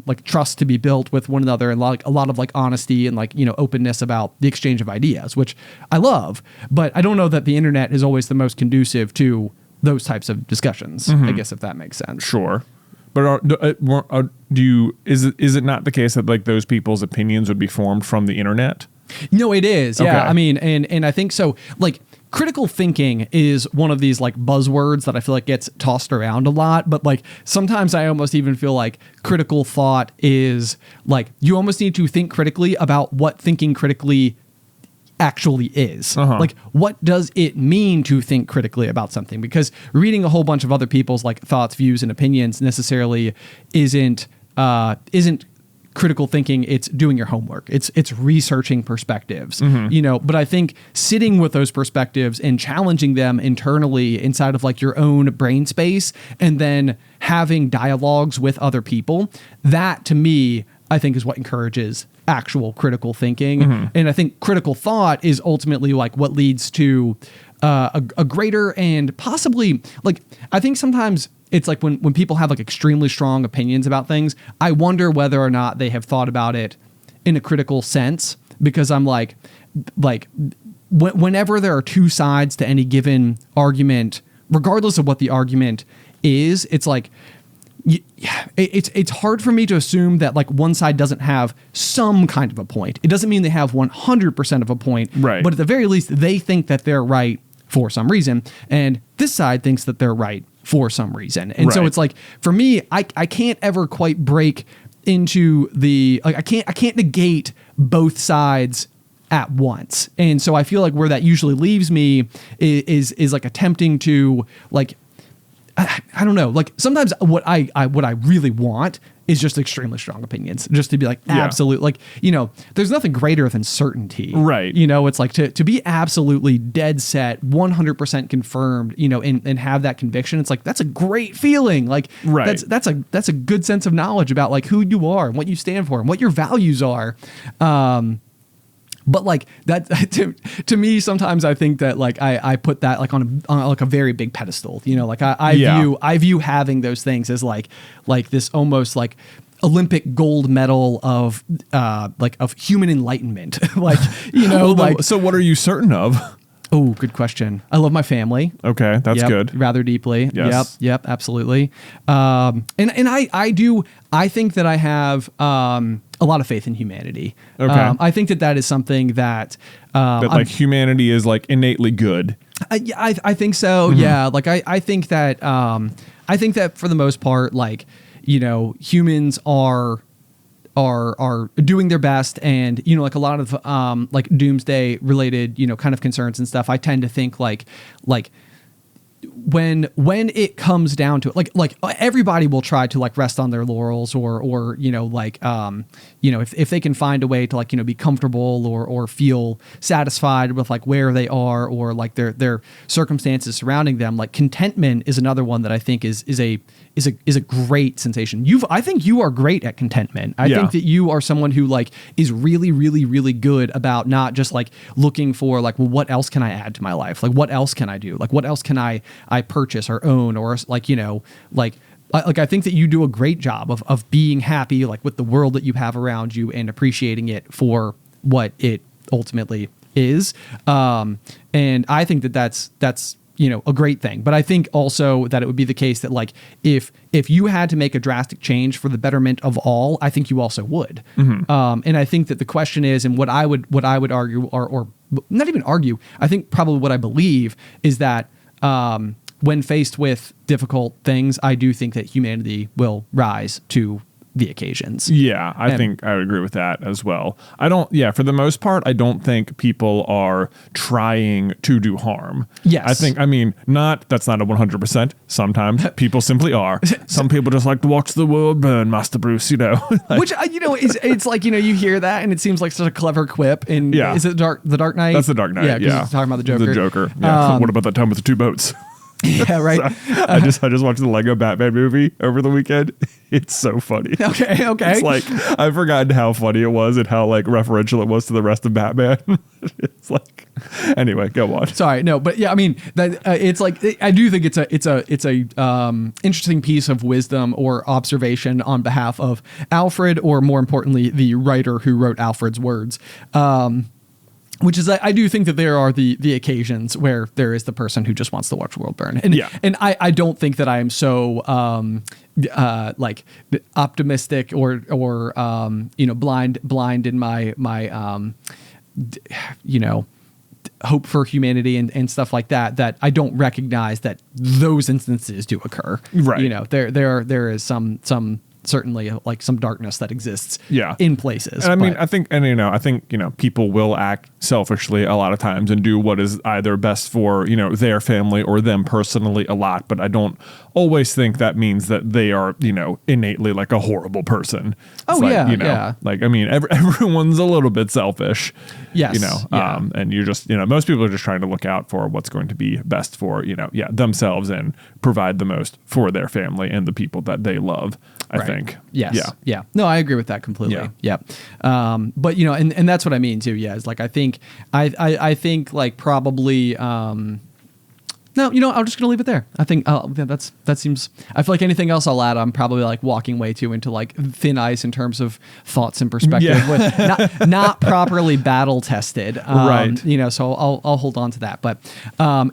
Speaker 1: like, trust to be built with one another, and, like, a lot of, like, honesty and, like, you know, openness about the exchange of ideas, which I love. But I don't know that the internet is always the most conducive to those types of discussions, I guess, if that makes sense.
Speaker 2: Sure. But is it not the case that, like, those people's opinions would be formed from the internet?
Speaker 1: No, it is. Yeah. Okay. I mean, and I think so. Like, critical thinking is one of these, like, buzzwords that I feel like gets tossed around a lot. But, like, sometimes I almost even feel like critical thought is, like, you almost need to think critically about what thinking critically actually is. Like, what does it mean to think critically about something? Because reading a whole bunch of other people's, like, thoughts, views, and opinions necessarily isn't critical thinking, it's doing your homework. It's researching perspectives, but I think sitting with those perspectives and challenging them internally inside of like your own brain space, and then having dialogues with other people, that to me, I think is what encourages actual critical thinking. And I think critical thought is ultimately like what leads to a greater, and possibly like, I think sometimes it's like when people have like extremely strong opinions about things, I wonder whether or not they have thought about it in a critical sense, because I'm like whenever there are two sides to any given argument, regardless of what the argument is, it's like, it's hard for me to assume that like one side doesn't have some kind of a point. It doesn't mean they have 100% of a point,
Speaker 2: right?
Speaker 1: But at the very least, they think that they're right for some reason, and this side thinks that they're right for some reason. And so it's like, for me, I can't ever quite break into the, like, I can't negate both sides at once. And so I feel like where that usually leaves me is like attempting to like, I don't know, like sometimes what I really want is just extremely strong opinions, just to be like absolute, like, there's nothing greater than certainty,
Speaker 2: right?
Speaker 1: It's like to be absolutely dead set, 100% confirmed, and have that conviction. It's like, that's a great feeling. Like,
Speaker 2: right.
Speaker 1: That's a good sense of knowledge about like who you are and what you stand for and what your values are. But like that to me, sometimes I think that like I put that like on like a very big pedestal, like I view having those things as like this almost like Olympic gold medal of of human enlightenment. Like,
Speaker 2: so what are you certain of?
Speaker 1: Oh, good question. I love my family.
Speaker 2: Okay, that's good.
Speaker 1: Rather deeply.
Speaker 2: Yes.
Speaker 1: Yep, absolutely. And I think that I have a lot of faith in humanity.
Speaker 2: Okay.
Speaker 1: I think that is something that
Speaker 2: like humanity is like innately good.
Speaker 1: I think so. Yeah. Like I think that for the most part, like, humans are doing their best, and like a lot of like doomsday related kind of concerns and stuff, I tend to think like when it comes down to it, like everybody will try to like rest on their laurels or if they can find a way to like be comfortable or feel satisfied with like where they are or like their circumstances surrounding them, like contentment is another one that I think is a great sensation. I think you are great at contentment. I think that you are someone who like is really, really, really good about not just like looking for like, well, what else can I add to my life? Like, what else can I do? Like, what else can I purchase or own, or like, I think that you do a great job of being happy, like with the world that you have around you and appreciating it for what it ultimately is. And I think that that's a great thing. But I think also that it would be the case that like, if you had to make a drastic change for the betterment of all, I think you also would. And I think that the question is, and what I would argue, or not even argue, I think probably what I believe is that, when faced with difficult things, I do think that humanity will rise to the occasions.
Speaker 2: Yeah, I think I would agree with that as well. For the most part, I don't think people are trying to do harm.
Speaker 1: Yes.
Speaker 2: that's not a 100%. Sometimes people simply are. Some people just like to watch the world burn, Master Bruce,
Speaker 1: Which, it's like, you hear that and it seems like such a clever quip. And is it the Dark Knight?
Speaker 2: That's the Dark Knight,
Speaker 1: yeah. He's talking about the Joker.
Speaker 2: The Joker, yeah. What about that time with the two boats?
Speaker 1: Yeah, right.
Speaker 2: So, I just watched the Lego Batman movie over the weekend. It's so funny.
Speaker 1: Okay.
Speaker 2: It's like, I've forgotten how funny it was and how like referential it was to the rest of Batman. It's like, anyway, go on.
Speaker 1: Sorry, no, but yeah, that it's like, I do think it's a interesting piece of wisdom or observation on behalf of Alfred, or more importantly, the writer who wrote Alfred's words. Which is, I do think that there are the occasions where there is the person who just wants to watch the world burn. And I don't think that I am so like optimistic or blind in my hope for humanity and stuff like that I don't recognize that those instances do occur.
Speaker 2: Right.
Speaker 1: There is some certainly like some darkness that exists
Speaker 2: Yeah.
Speaker 1: in places.
Speaker 2: And I think people will act selfishly a lot of times and do what is either best for, their family or them personally a lot. But I don't always think that means that they are, innately like a horrible person. It's everyone's a little bit selfish.
Speaker 1: Yes.
Speaker 2: And you're just, most people are just trying to look out for what's going to be best for, themselves and provide the most for their family and the people that they love, I think.
Speaker 1: Yes. Yeah. No, I agree with that completely. Yeah. But and that's what I mean too. Yeah. It's like, I think like probably, no, I'm just going to leave it there. I think that seems, I feel like anything else I'll add, I'm probably like walking way too into like thin ice in terms of thoughts and perspective with not properly battle tested.
Speaker 2: Right.
Speaker 1: So I'll hold on to that. But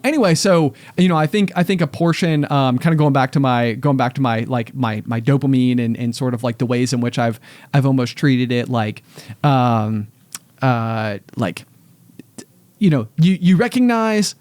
Speaker 1: anyway, so, I think a portion, kind of going back to my like my dopamine and sort of like the ways in which I've almost treated it you recognize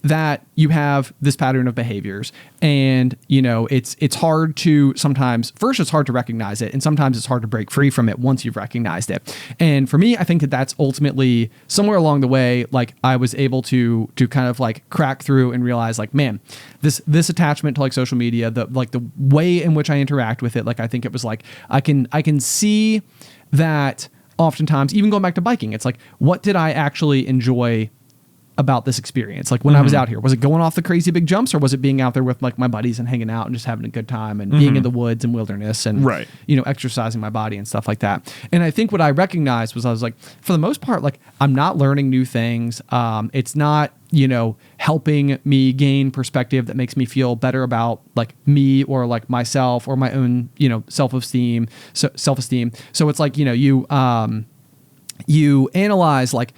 Speaker 1: that you have this pattern of behaviors, and it's hard to sometimes, first it's hard to recognize it, and sometimes it's hard to break free from it once you've recognized it. And for me, I think that that's ultimately somewhere along the way, like I was able to kind of like crack through and realize like, man, this attachment to like social media, the way in which I interact with it, like I think it was like I can see that oftentimes, even going back to biking, it's like, what did I actually enjoy about this experience? Like when I was out here, was it going off the crazy big jumps, or was it being out there with like my buddies and hanging out and just having a good time and being in the woods and wilderness and, exercising my body and stuff like that? And I think what I recognized was I was like, for the most part, like I'm not learning new things. It's not, helping me gain perspective that makes me feel better about like me or like myself or my own, self-esteem. So it's like, you analyze like,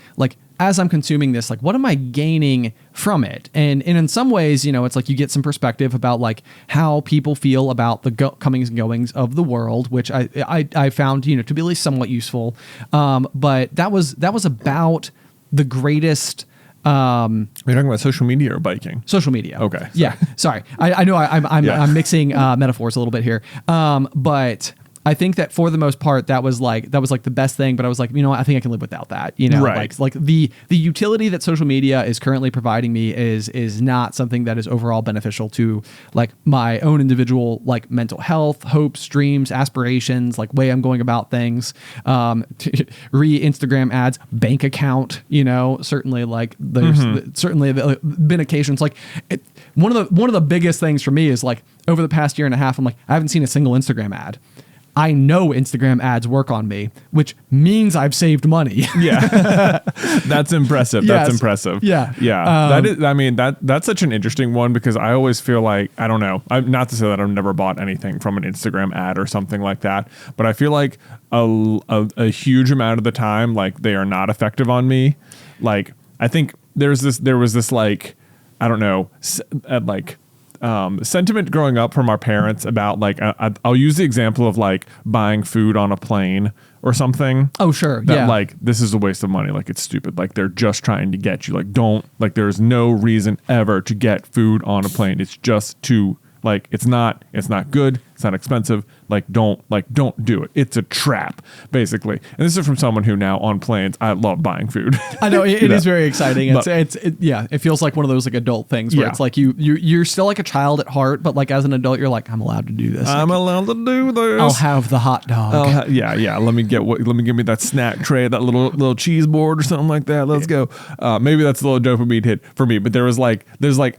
Speaker 1: as I'm consuming this, like, what am I gaining from it? And in some ways, it's like you get some perspective about like how people feel about the comings and goings of the world, which I found, to be at least somewhat useful. But that was about the greatest.
Speaker 2: Are you talking about social media or biking?
Speaker 1: Social media.
Speaker 2: Okay. Sorry.
Speaker 1: Yeah. Sorry. I know I'm mixing metaphors a little bit here. But I think that for the most part, that was like the best thing. But I was like, I think I can live without that.
Speaker 2: Right.
Speaker 1: Like the utility that social media is currently providing me is not something that is overall beneficial to like my own individual like mental health, hopes, dreams, aspirations, like way I'm going about things. Instagram ads, bank account. Certainly like there's certainly been occasions like one of the biggest things for me is like over the past year and a half, I'm like, I haven't seen a single Instagram ad. I know Instagram ads work on me, which means I've saved money.
Speaker 2: Yeah. That's impressive.
Speaker 1: Yes.
Speaker 2: That's impressive.
Speaker 1: Yeah.
Speaker 2: Yeah. That's such an interesting one because I always feel like, I don't know, not to say that I've never bought anything from an Instagram ad or something like that, but I feel like a huge amount of the time, like they are not effective on me. Like, I think there was this like, I don't know, sentiment growing up from our parents about like, I'll use the example of like buying food on a plane or something.
Speaker 1: Oh, sure.
Speaker 2: That
Speaker 1: yeah.
Speaker 2: like, this is a waste of money. Like it's stupid. Like they're just trying to get you. Like there's no reason ever to get food on a plane. It's just too like, it's not good. It's not expensive. Don't do it. It's a trap, basically. And this is from someone who now on planes, I love buying food.
Speaker 1: I know it is very exciting. It feels like one of those like adult things where it's like you're still like a child at heart, but like as an adult, you're like, I'm allowed to do this.
Speaker 2: I'm allowed to do this.
Speaker 1: I'll have the hot dog.
Speaker 2: Yeah. Let me give me that snack tray, that little cheese board or something like that. Let's go. Maybe that's a little dopamine hit for me, but there's I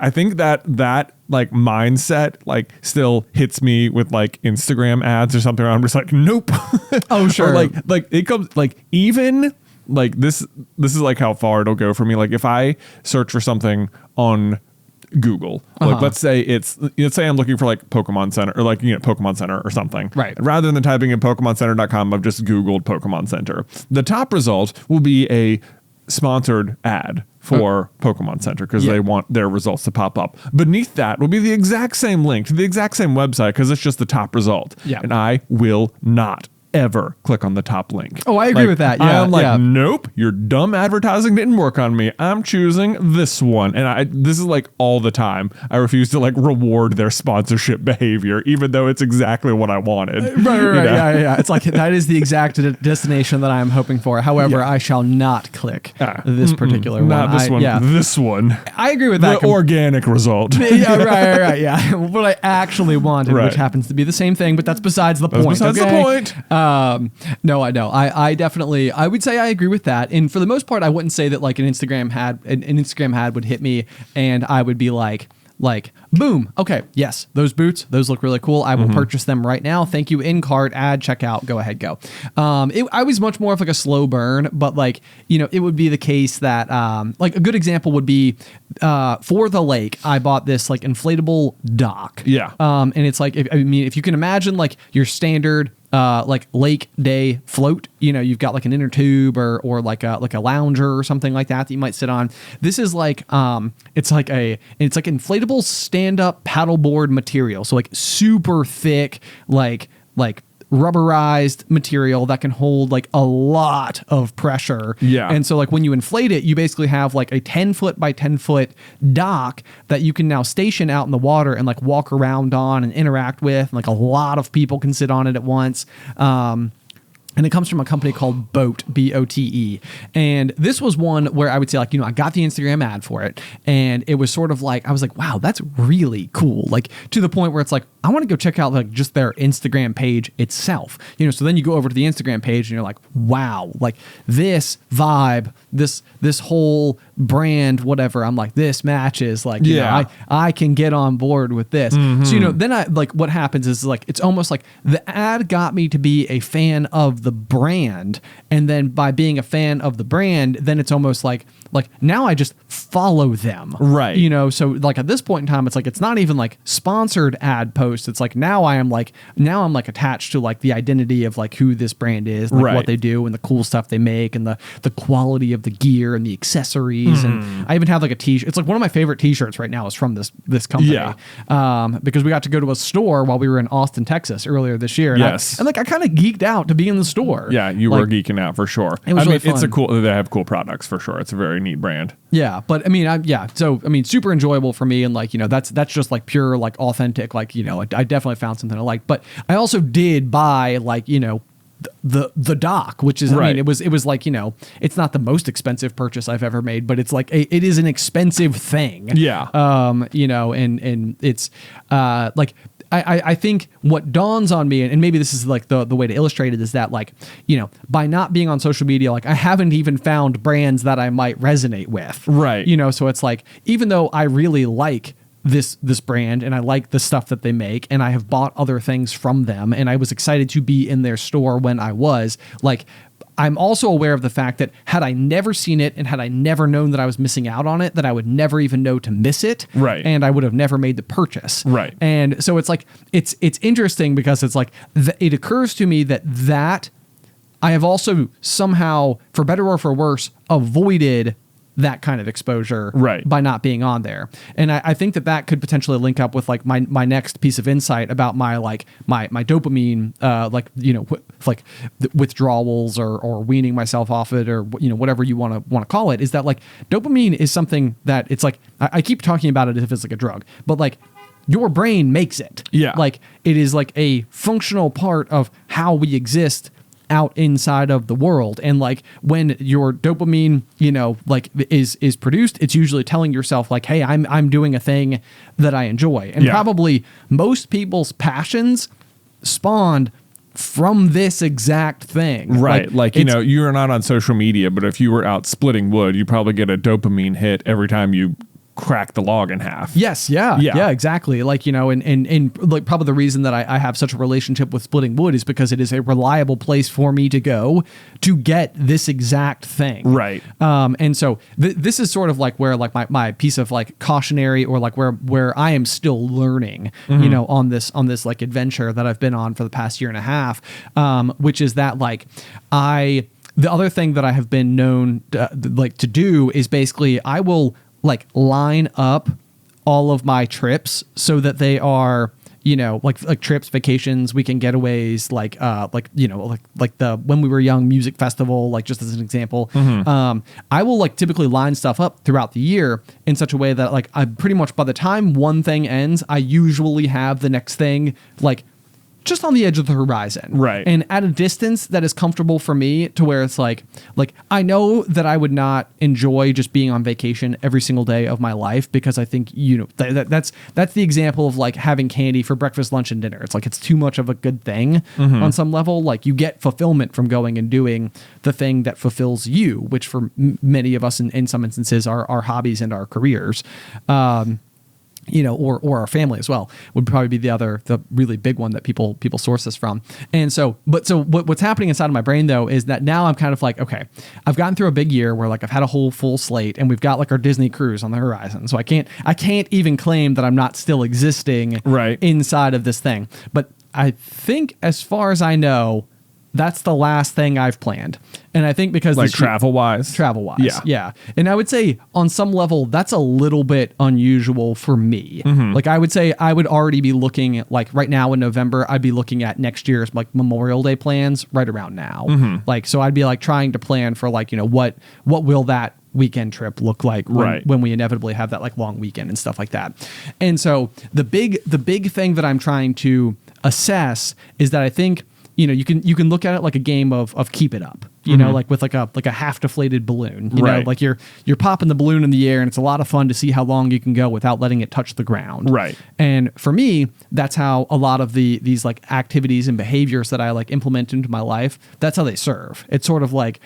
Speaker 2: think that like mindset like still hits me with like Instagram ads or something. I'm just like, nope.
Speaker 1: Oh, sure.
Speaker 2: Or like it comes like even like this is like how far it'll go for me. Like if I search for something on Google, like let's say I'm looking for like Pokemon Center or like Pokemon Center or something.
Speaker 1: Right.
Speaker 2: Rather than typing in PokemonCenter.com, I've just Googled Pokemon Center. The top result will be a sponsored ad for Pokemon Center because they want their results to pop up. Beneath that will be the exact same link to the exact same website because it's just the top result.
Speaker 1: Yeah.
Speaker 2: And I will not ever click on the top link.
Speaker 1: Oh, I agree with that. Yeah,
Speaker 2: I'm like,
Speaker 1: yeah.
Speaker 2: nope, your dumb advertising didn't work on me. I'm choosing this one. And this is like all the time. I refuse to like reward their sponsorship behavior, even though it's exactly what I wanted.
Speaker 1: Right. Yeah. It's like that is the exact destination that I'm hoping for. However, I shall not click this particular one.
Speaker 2: Not this one.
Speaker 1: Yeah.
Speaker 2: This one.
Speaker 1: I agree with that.
Speaker 2: The organic result.
Speaker 1: Yeah, right. Yeah. What I actually wanted, which happens to be the same thing, but that's besides the point.
Speaker 2: Besides the point.
Speaker 1: No, I know. I definitely, I would say I agree with that. And for the most part, I wouldn't say that like an Instagram ad would hit me and I would be like, boom. Okay. Yes. Those boots, those look really cool. I will purchase them right now. Thank you. In cart, ad, checkout, go ahead, go. I was much more of like a slow burn, but like, it would be the case that, like a good example would be, for the lake, I bought this like inflatable dock.
Speaker 2: Yeah.
Speaker 1: And it's like, if you can imagine like your standard, like lake day float, you've got like an inner tube or like a lounger or something like that you might sit on. This is like, it's like inflatable stand-up paddleboard material. So like super thick, like rubberized material that can hold like a lot of pressure.
Speaker 2: Yeah.
Speaker 1: And so like when you inflate it, you basically have like a 10 foot by 10 foot dock that you can now station out in the water and like walk around on and interact with. And like a lot of people can sit on it at once. And it comes from a company called Bote, B-O-T-E. And this was one where I would say, like, I got the Instagram ad for it. And it was sort of like, I was like, wow, that's really cool. Like, to the point where it's like, I want to go check out, like, just their Instagram page itself. So then you go over to the Instagram page and you're like, wow, like, this vibe, this whole brand, whatever. I'm like, this matches. Like, I can get on board with this. So, then I, like, what happens is, like, it's almost like the ad got me to be a fan of the brand, and then by being a fan of the brand, then it's almost like now I just follow them,
Speaker 2: right?
Speaker 1: So like at this point in time, it's like it's not even like sponsored ad posts. It's like now I'm like attached to like the identity of like who this brand is, and, like what they do, and the cool stuff they make, and the quality of the gear and the accessories. And I even have like a t-shirt. It's like one of my favorite t-shirts right now is from this company, because we got to go to a store while we were in Austin, Texas earlier this year. And I kind of geeked out to be in the store.
Speaker 2: Yeah, you were geeking out for sure.
Speaker 1: It was really fun.
Speaker 2: They have cool products for sure. It's a very neat brand.
Speaker 1: Yeah, but super enjoyable for me, and like that's just like pure like authentic, like I definitely found something I liked. But I also did buy like the dock, which is it was like it's not the most expensive purchase I've ever made, but it's like it is an expensive thing.
Speaker 2: Yeah.
Speaker 1: And it's like. I think what dawns on me, and maybe this is like the way to illustrate it, is that like, by not being on social media, like I haven't even found brands that I might resonate with.
Speaker 2: Right.
Speaker 1: So it's like, even though I really like this brand and I like the stuff that they make and I have bought other things from them and I was excited to be in their store when I was like, I'm also aware of the fact that had I never seen it and had I never known that I was missing out on it, that I would never even know to miss it.
Speaker 2: Right.
Speaker 1: And I would have never made the purchase.
Speaker 2: Right.
Speaker 1: And so it's like, it's interesting because it's like, it occurs to me that I have also somehow, for better or for worse, avoided that kind of exposure by not being on there. And I think that could potentially link up with like my next piece of insight about my dopamine, like withdrawals or weaning myself off it, or whatever you want to call it, is that like dopamine is something that it's like, I keep talking about it as if it's like a drug, but like your brain makes it. Yeah. Like it is like a functional part of how we exist out inside of the world. And like when your dopamine, like is produced, it's usually telling yourself like, hey, I'm doing a thing that I enjoy. And probably most people's passions spawned from this exact thing.
Speaker 2: Right. Like you're not on social media, but if you were out splitting wood, you probably get a dopamine hit every time you crack the log in half.
Speaker 1: Yes. Yeah, exactly. Like, and like probably the reason that I have such a relationship with splitting wood is because it is a reliable place for me to go to get this exact thing.
Speaker 2: Right.
Speaker 1: And so this is sort of like where like my piece of like cautionary, or like where I am still learning, on this like adventure that I've been on for the past year and a half, which is that like the other thing that I have been known to do is basically I will like line up all of my trips so that they are, like trips, vacations, weekend getaways, like the When We Were Young music festival, like just as an example. I will like typically line stuff up throughout the year in such a way that like I pretty much by the time one thing ends, I usually have the next thing like just on the edge of the horizon.
Speaker 2: Right.
Speaker 1: And at a distance that is comfortable for me to where it's like I know that I would not enjoy just being on vacation every single day of my life, because I think, that's the example of like having candy for breakfast, lunch, and dinner. It's like, it's too much of a good thing on some level. Like you get fulfillment from going and doing the thing that fulfills you, which for many of us in some instances are our hobbies and our careers. Or our family as well would probably be the really big one that people source this from. And so what's happening inside of my brain though is that now I'm kind of like, okay, I've gotten through a big year where like I've had a whole full slate and we've got like our Disney cruise on the horizon. So I can't even claim that I'm not still existing inside of this thing. But I think as far as I know, that's the last thing I've planned. And I think because
Speaker 2: like travel-wise.
Speaker 1: Yeah. And I would say on some level, that's a little bit unusual for me. Like I would say I would already be looking at like right now in November, I'd be looking at next year's like Memorial Day plans right around now. Like, so I'd be like trying to plan for like, what will that weekend trip look like when we inevitably have that like long weekend and stuff like that. And so the big thing that I'm trying to assess is that I think, you can look at it like a game of keep it up, like with like a half deflated balloon, know, like you're popping the balloon in the air and it's a lot of fun to see how long you can go without letting it touch the ground.
Speaker 2: Right.
Speaker 1: And for me, that's how a lot of these like activities and behaviors that I like implement into my life, that's how they serve. It's sort of like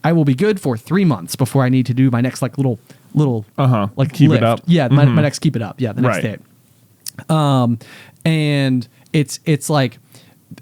Speaker 1: I will be good for 3 months before I need to do my next like little like
Speaker 2: keep
Speaker 1: lift.
Speaker 2: it up.
Speaker 1: Yeah. My next keep it up. Yeah. The next day. And it's like,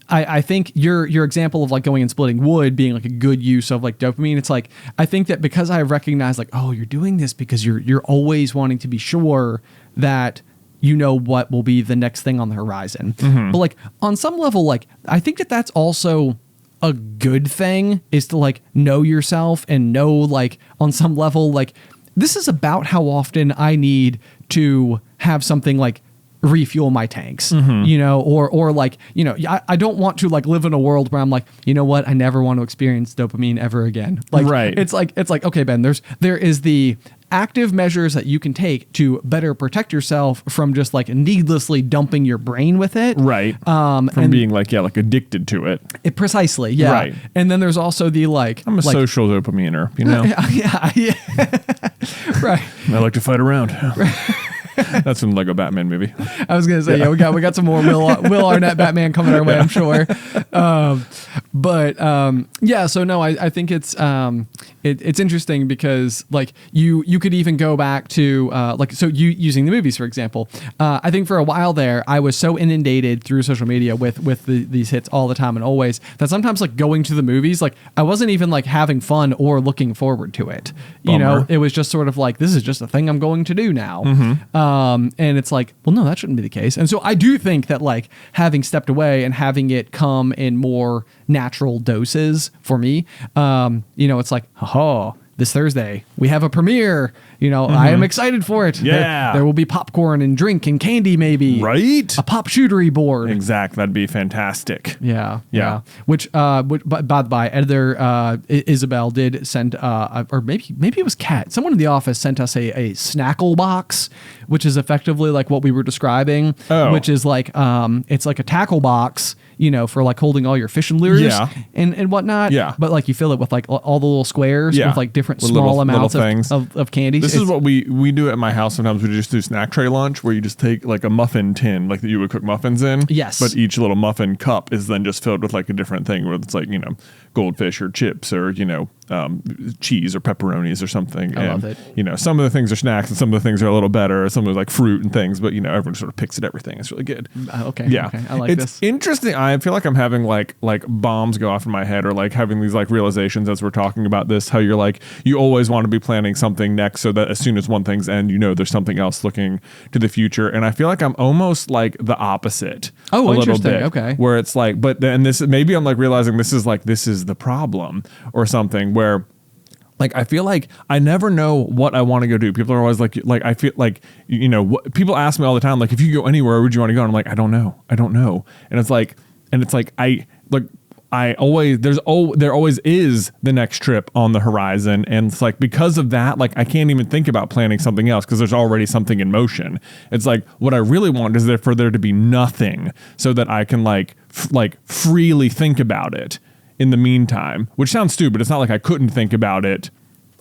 Speaker 1: I think your example of like going and splitting wood being like a good use of like dopamine. It's like, I think that because I recognize like, oh, you're doing this because you're always wanting to be sure that what will be the next thing on the horizon. But like on some level, like I think that that's also a good thing, is to like know yourself and know like on some level, like this is about how often I need to have something like refuel my tanks, or like, I don't want to like live in a world where I'm like, what? I never want to experience dopamine ever again. Like, it's like, okay, Ben, there is the active measures that you can take to better protect yourself from just like needlessly dumping your brain with it.
Speaker 2: Right. From being like addicted to it.
Speaker 1: Precisely. Yeah.
Speaker 2: Right.
Speaker 1: And then there's also the like,
Speaker 2: I'm a social dopaminer,
Speaker 1: Yeah. Right.
Speaker 2: I like to fight around. That's from Lego Batman movie.
Speaker 1: I was gonna say, we got some more Will Arnett Batman coming our way, I'm sure. So no, I think it's interesting because like you could even go back to you using the movies, for example. I think for a while there, I was so inundated through social media with these hits all the time and always that sometimes like going to the movies, like I wasn't even like having fun or looking forward to it.
Speaker 2: Bummer.
Speaker 1: It was just sort of like, this is just a thing I'm going to do now. And it's like, well, no, that shouldn't be the case. And so I do think that like having stepped away and having it come in more natural doses for me, it's like, this Thursday we have a premiere, I am excited for it.
Speaker 2: Yeah.
Speaker 1: There will be popcorn and drink and candy, maybe.
Speaker 2: Right.
Speaker 1: A pop shootery board.
Speaker 2: Exactly. That'd be fantastic.
Speaker 1: Yeah. Which by the by, editor Isybelle did send, or maybe it was Kat. Someone in the office sent us a snackle box, which is effectively like what we were describing. Which is like it's like a tackle box, for like holding all your fishing lures and whatnot.
Speaker 2: Yeah.
Speaker 1: But like you fill it with like all the little squares with like different
Speaker 2: with
Speaker 1: small
Speaker 2: little
Speaker 1: amounts
Speaker 2: things.
Speaker 1: of candy.
Speaker 2: This is what we do at my house. Sometimes we just do snack tray lunch where you just take like a muffin tin, like that you would cook muffins in.
Speaker 1: Yes.
Speaker 2: But each little muffin cup is then just filled with like a different thing, where it's like, goldfish or chips or, cheese or pepperonis or something.
Speaker 1: I love it.
Speaker 2: Some of the things are snacks and some of the things are a little better. Some are like fruit and things, but everyone sort of picks at everything. It's really good.
Speaker 1: Okay.
Speaker 2: Yeah.
Speaker 1: Okay. I like
Speaker 2: it's
Speaker 1: this.
Speaker 2: Interesting. I feel like I'm having like bombs go off in my head, or like having these like realizations as we're talking about this, how you're like, you always want to be planning something next so that as soon as one thing's end, there's something else looking to the future. And I feel like I'm almost like the opposite.
Speaker 1: Oh,
Speaker 2: a
Speaker 1: interesting.
Speaker 2: Little bit,
Speaker 1: okay.
Speaker 2: Where it's like, but then maybe I'm like realizing this is the problem or something, where like, I feel like I never know what I want to go do. People are always like, I feel like, people ask me all the time, like, if you go anywhere, where would you want to go? And I'm like, I don't know. And it's like, there always is the next trip on the horizon. And it's like, because of that, like, I can't even think about planning something else because there's already something in motion. It's like, what I really want is for there to be nothing so that I can like freely think about it in the meantime, which sounds stupid. It's not like I couldn't think about it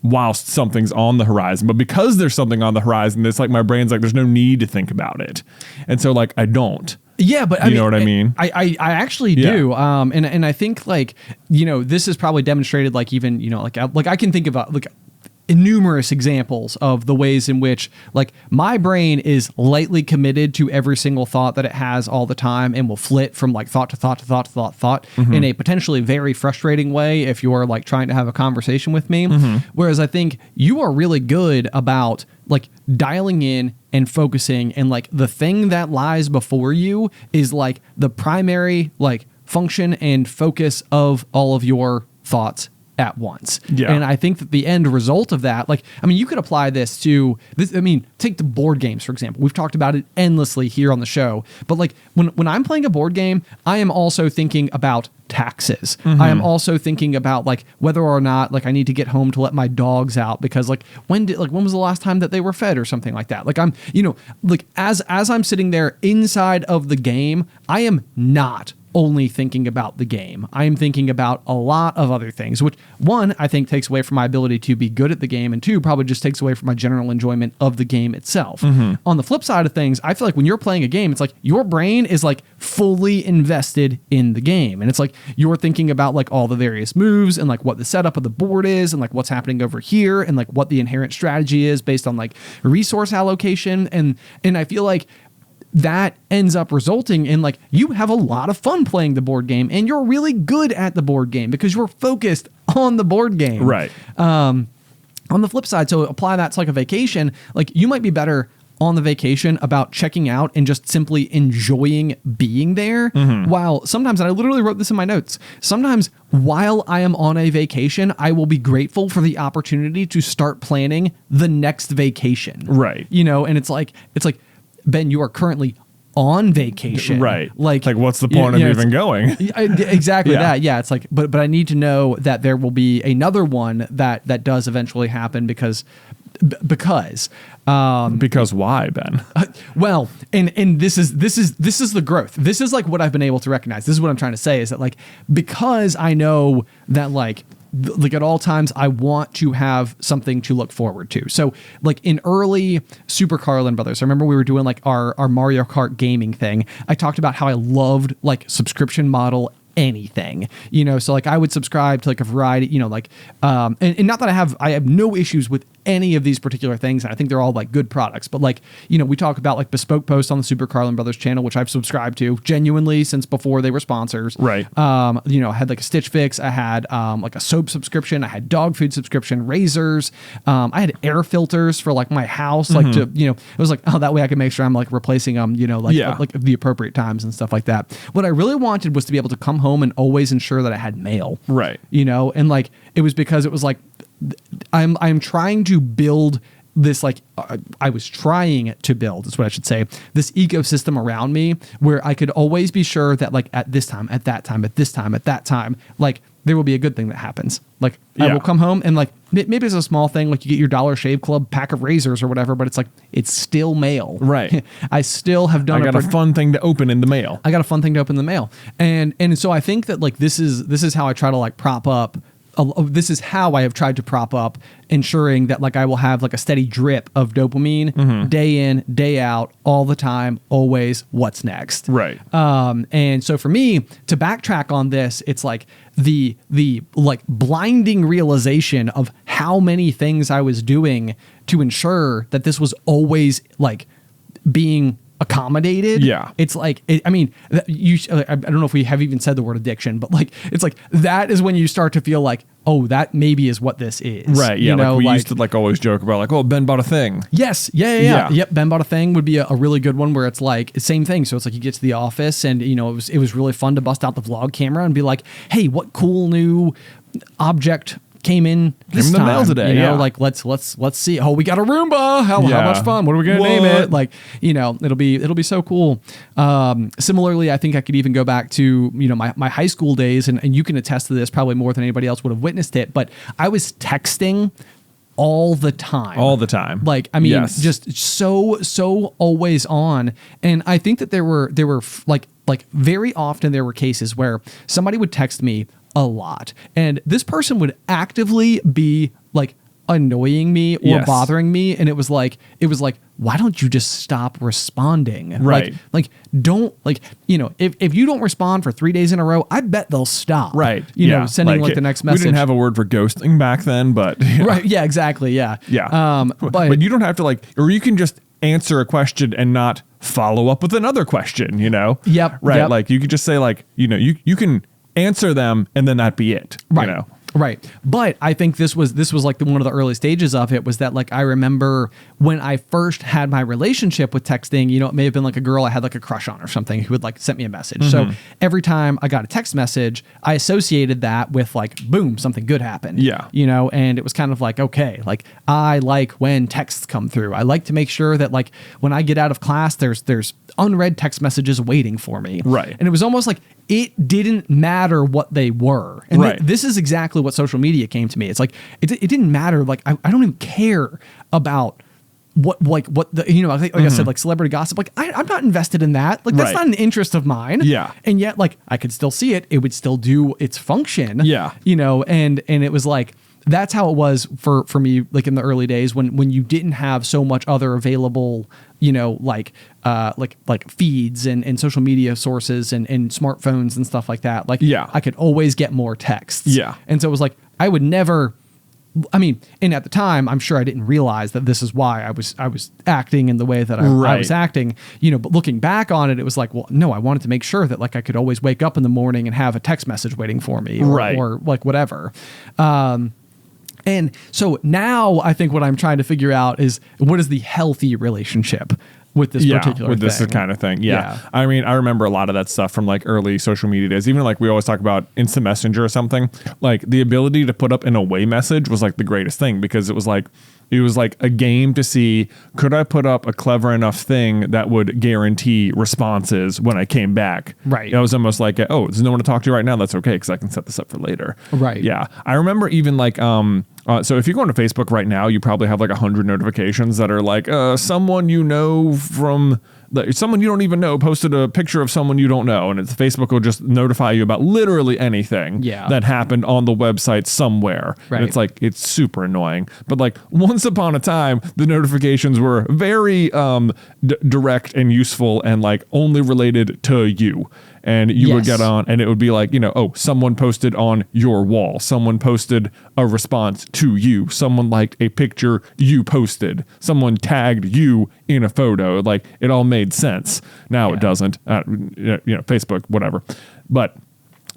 Speaker 2: whilst something's on the horizon, but because there's something on the horizon, it's like my brain's like, there's no need to think about it. And so like, I don't.
Speaker 1: Yeah, but
Speaker 2: you know what I mean?
Speaker 1: I actually do. And I think like, this is probably demonstrated like even, like I can think about like numerous examples of the ways in which like my brain is lightly committed to every single thought that it has all the time and will flit from like thought to thought to thought to thought to thought in a potentially very frustrating way if you're like trying to have a conversation with me. Whereas I think you are really good about like dialing in and focusing, and like the thing that lies before you is like the primary like function and focus of all of your thoughts at once. Yeah. And I think that the end result of that, like, I mean, you could apply this to this. I mean, take the board games, for example. We've talked about it endlessly here on the show, but like when I'm playing a board game, I am also thinking about taxes. I am also thinking about like whether or not like I need to get home to let my dogs out because like when was the last time that they were fed or something like that. Like I'm, like as I'm sitting there inside of the game, I am not only thinking about the game. I am thinking about a lot of other things, which one, I think takes away from my ability to be good at the game, and two, probably just takes away from my general enjoyment of the game itself. On the flip side of things, I feel like when you're playing a game, it's like your brain is like fully invested in the game. And it's like you're thinking about like all the various moves and like what the setup of the board is and like what's happening over here and like what the inherent strategy is based on like resource allocation. And I feel like that ends up resulting in like you have a lot of fun playing the board game and you're really good at the board game because you're focused on the board game.
Speaker 2: Right.
Speaker 1: On the flip side, so apply that to like a vacation, like you might be better on the vacation about checking out and just simply enjoying being there. While sometimes, and I literally wrote this in my notes, sometimes while I am on a vacation, I will be grateful for the opportunity to start planning the next vacation.
Speaker 2: Right.
Speaker 1: And it's like, Ben, you are currently on vacation.
Speaker 2: Right.
Speaker 1: Like
Speaker 2: what's the point of even going?
Speaker 1: Exactly that. Yeah. It's like, but I need to know that there will be another one that does eventually happen because why, Ben? Well, and this is the growth. This is like what I've been able to recognize. This is what I'm trying to say is that like, because I know that like at all times I want to have something to look forward to. So like in early Super Carlin Brothers, I remember we were doing like our Mario Kart gaming thing. I talked about how I loved like subscription model anything, so like I would subscribe to like a variety, and not that I have no issues with any of these particular things. And I think they're all like good products, but like, we talk about like bespoke posts on the Super Carlin Brothers channel, which I've subscribed to genuinely since before they were sponsors.
Speaker 2: Right.
Speaker 1: I had like a Stitch Fix. I had like a soap subscription. I had dog food subscription, razors. I had air filters for like my house, like to, it was like, oh, that way I can make sure I'm like replacing them, like the appropriate times and stuff like that. What I really wanted was to be able to come home and always ensure that I had mail.
Speaker 2: Right.
Speaker 1: And like, it was because it was like, I'm trying to build this, like I was trying to build, is what I should say, this ecosystem around me where I could always be sure that like at this time, at that time, at this time, at that time, like there will be a good thing that happens. Like I will come home and like maybe it's a small thing, like you get your Dollar Shave Club pack of razors or whatever, but it's like it's still mail.
Speaker 2: Right.
Speaker 1: I still have done.
Speaker 2: I got a fun thing to open in the mail. And so I think that like this is how I try to like prop up. This is how I have tried to prop up ensuring that like I will have like a steady drip of dopamine day in, day out, all the time, always what's next. Right.
Speaker 1: And so for me to backtrack on this, it's like the like blinding realization of how many things I was doing to ensure that this was always like being accommodated.
Speaker 2: Yeah.
Speaker 1: It's like, I don't know if we have even said the word addiction, but like, it's like, that is when you start to feel like, oh, that maybe is what this is.
Speaker 2: Right. Yeah. Like we used to like always joke about like, oh, Ben bought a thing.
Speaker 1: Yes. Yeah. Yep. Ben bought a thing would be a really good one where it's like same thing. So it's like you get to the office and it was really fun to bust out the vlog camera and be like, hey, what cool new object came in this
Speaker 2: in the
Speaker 1: time,
Speaker 2: mail today,
Speaker 1: you know,
Speaker 2: yeah.
Speaker 1: like let's see. Oh, we got a Roomba. How much fun? What are we gonna name it? Like, you know, it'll be so cool. Similarly, I think I could even go back to, you know, my high school days, and you can attest to this probably more than anybody else would have witnessed it. But I was texting all the time. Like, I mean, just so always on. And I think that there were like very often there were cases where somebody would text me a lot, and this person would actively be like annoying me or bothering me, and it was like why don't you just stop responding?
Speaker 2: Right.
Speaker 1: Like don't, like, you know, if you don't respond for 3 days in a row, I bet they'll stop.
Speaker 2: Right.
Speaker 1: You know, sending like the next message.
Speaker 2: We didn't have a word for ghosting back then, but
Speaker 1: right. Yeah, exactly. Yeah.
Speaker 2: Yeah. But you don't have to, like, or you can just answer a question and not follow up with another question, you know?
Speaker 1: Yep.
Speaker 2: Right.
Speaker 1: Yep.
Speaker 2: Like, you could just say, like, you know, you can answer them and then that be it.
Speaker 1: Right.
Speaker 2: You know?
Speaker 1: Right. But I think this was like one of the early stages of it, was that, like, I remember when I first had my relationship with texting, you know, it may have been like a girl I had like a crush on or something who would like sent me a message. So every time I got a text message, I associated that with like, boom, something good happened.
Speaker 2: Yeah.
Speaker 1: You know, and it was kind of like, okay, like, I like when texts come through. I like to make sure that, like, when I get out of class, there's unread text messages waiting for me.
Speaker 2: Right.
Speaker 1: And it was almost like it didn't matter what they were. And this is exactly what social media came to me. It's like, it didn't matter. Like, I don't even care about what the, you know, like I said, like celebrity gossip. Like, I'm not invested in that. Like, that's not an interest of mine.
Speaker 2: Yeah.
Speaker 1: And yet, like, I could still see it. It would still do its function.
Speaker 2: Yeah.
Speaker 1: You know, and it was like, that's how it was for me, like in the early days when you didn't have so much other available, you know, like feeds and social media sources and smartphones and stuff like that. Like, I could always get more texts.
Speaker 2: Yeah.
Speaker 1: And so it was like, I would never, I mean, and at the time, I'm sure I didn't realize that this is why I was acting in the way that I was acting, you know, but looking back on it, it was like, well, no, I wanted to make sure that, like, I could always wake up in the morning and have a text message waiting for me or like whatever. And so now I think what I'm trying to figure out is, what is the healthy relationship with this particular
Speaker 2: with this
Speaker 1: thing.
Speaker 2: kind of thing. Yeah. I mean, I remember a lot of that stuff from like early social media days. Even like we always talk about instant messenger or something, like the ability to put up an away message was like the greatest thing, because it was like a game to see, could I put up a clever enough thing that would guarantee responses when I came back?
Speaker 1: Right.
Speaker 2: It was almost like, oh, there's no one to talk to right now. That's okay, because I can set this up for later.
Speaker 1: Right.
Speaker 2: Yeah. I remember even like, so if you go onto Facebook right now, you probably have like 100 notifications that are like, someone you know from someone you don't even know posted a picture of someone you don't know, and Facebook will just notify you about literally anything that happened on the website somewhere. Right. And it's like, it's super annoying. But like once upon a time, the notifications were very direct and useful and like only related to you. And you would get on and it would be like, you know, oh, someone posted on your wall. Someone posted a response to you. Someone liked a picture you posted. Someone tagged you in a photo. Like, it all made sense. Now it doesn't. You know, Facebook, whatever. But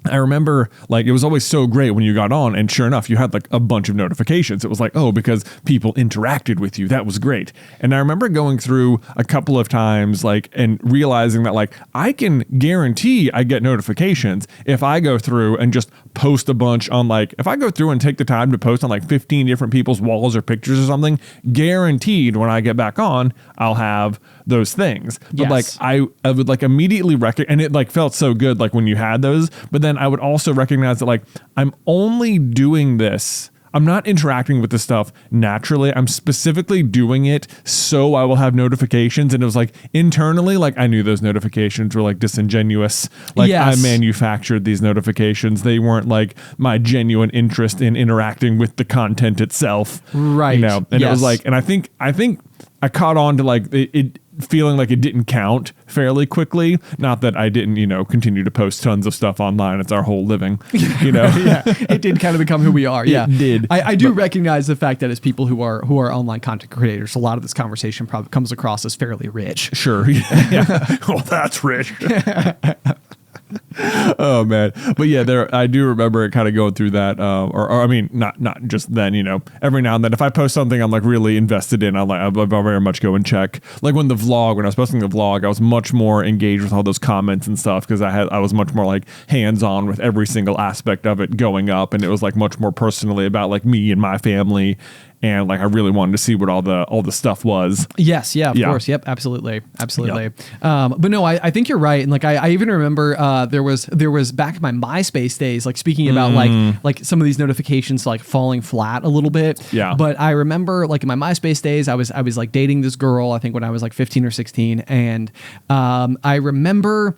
Speaker 2: I remember, like, it was always so great when you got on, and sure enough, you had like a bunch of notifications. It was like, oh, because people interacted with you. That was great. And I remember going through a couple of times, like, and realizing that, like, I can guarantee I get notifications if I go through and just post a bunch on, like, if I go through and take the time to post on like 15 different people's walls or pictures or something, guaranteed when I get back on, I'll have those things. But like, I would like immediately and it like felt so good, like when you had those, but then I would also recognize that, like, I'm only doing this, I'm not interacting with this stuff naturally. I'm specifically doing it so I will have notifications. And it was like, internally, like, I knew those notifications were like disingenuous. Like, I manufactured these notifications. They weren't like my genuine interest in interacting with the content itself.
Speaker 1: Right.
Speaker 2: You know, and it was like, and I think I caught on to like it feeling like it didn't count fairly quickly. Not that I didn't, you know, continue to post tons of stuff online. It's our whole living, you know.
Speaker 1: It did kind of become who we are.
Speaker 2: It did.
Speaker 1: I do recognize the fact that as people who are online content creators, a lot of this conversation probably comes across as fairly rich.
Speaker 2: Sure. Yeah. Well, that's rich. Oh man, but yeah, I do remember it kind of going through that. Or I mean, not just then. You know, every now and then, if I post something I'm like really invested in, I'll very much go and check. Like when I was posting the vlog, I was much more engaged with all those comments and stuff because I was much more like hands on with every single aspect of it going up, and it was like much more personally about like me and my family. And like I really wanted to see what all the stuff was.
Speaker 1: Yes, yeah, of course, yep, absolutely. Yep. But no, I think you're right, and like I even remember there was back in my MySpace days, like speaking about like some of these notifications like falling flat a little bit.
Speaker 2: Yeah.
Speaker 1: But I remember like in my MySpace days, I was like dating this girl, I think when I was like 15 or 16, and I remember.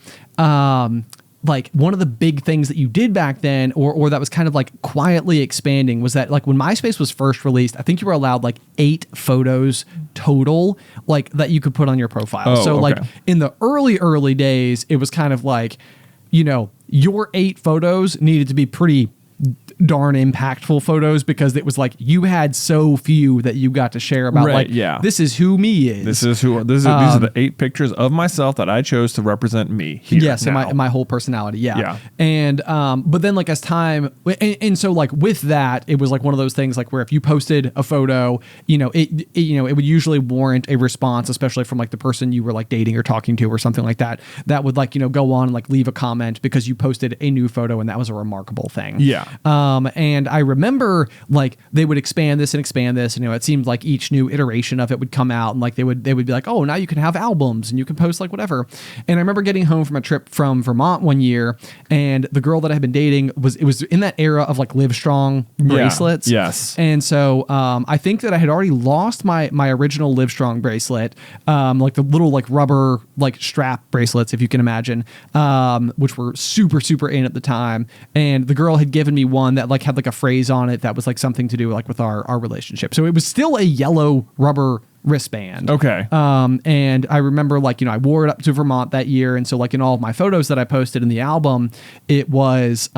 Speaker 1: Like one of the big things that you did back then, or that was kind of like quietly expanding, was that like when MySpace was first released, I think you were allowed like 8 photos total, like that you could put on your profile.
Speaker 2: Oh,
Speaker 1: so
Speaker 2: okay.
Speaker 1: like in the early days, it was kind of like, you know, your 8 photos needed to be pretty darn impactful photos because it was like you had so few that you got to share about this is who me is.
Speaker 2: These are the 8 pictures of myself that I chose to represent me here.
Speaker 1: Yes, and my whole personality. Yeah. And but then like as time and so like with that, it was like one of those things like where if you posted a photo, you know, it would usually warrant a response, especially from like the person you were like dating or talking to or something like that. That would like, you know, go on and like leave a comment because you posted a new photo and that was a remarkable thing.
Speaker 2: Yeah.
Speaker 1: And I remember like they would expand this, and you know, it seemed like each new iteration of it would come out and like they would be like, oh, now you can have albums and you can post like whatever. And I remember getting home from a trip from Vermont one year, and the girl that I had been dating was in that era of like Livestrong bracelets.
Speaker 2: Yeah. Yes.
Speaker 1: And so I think that I had already lost my original Livestrong bracelet, like the little like rubber like strap bracelets, if you can imagine, which were super, super in at the time. And the girl had given me one that like had like a phrase on it that was like something to do like with our relationship. So it was still a yellow rubber wristband. Okay. And I remember like, you know, I wore it up to Vermont that year. And so like in all of my photos that I posted in the album, it was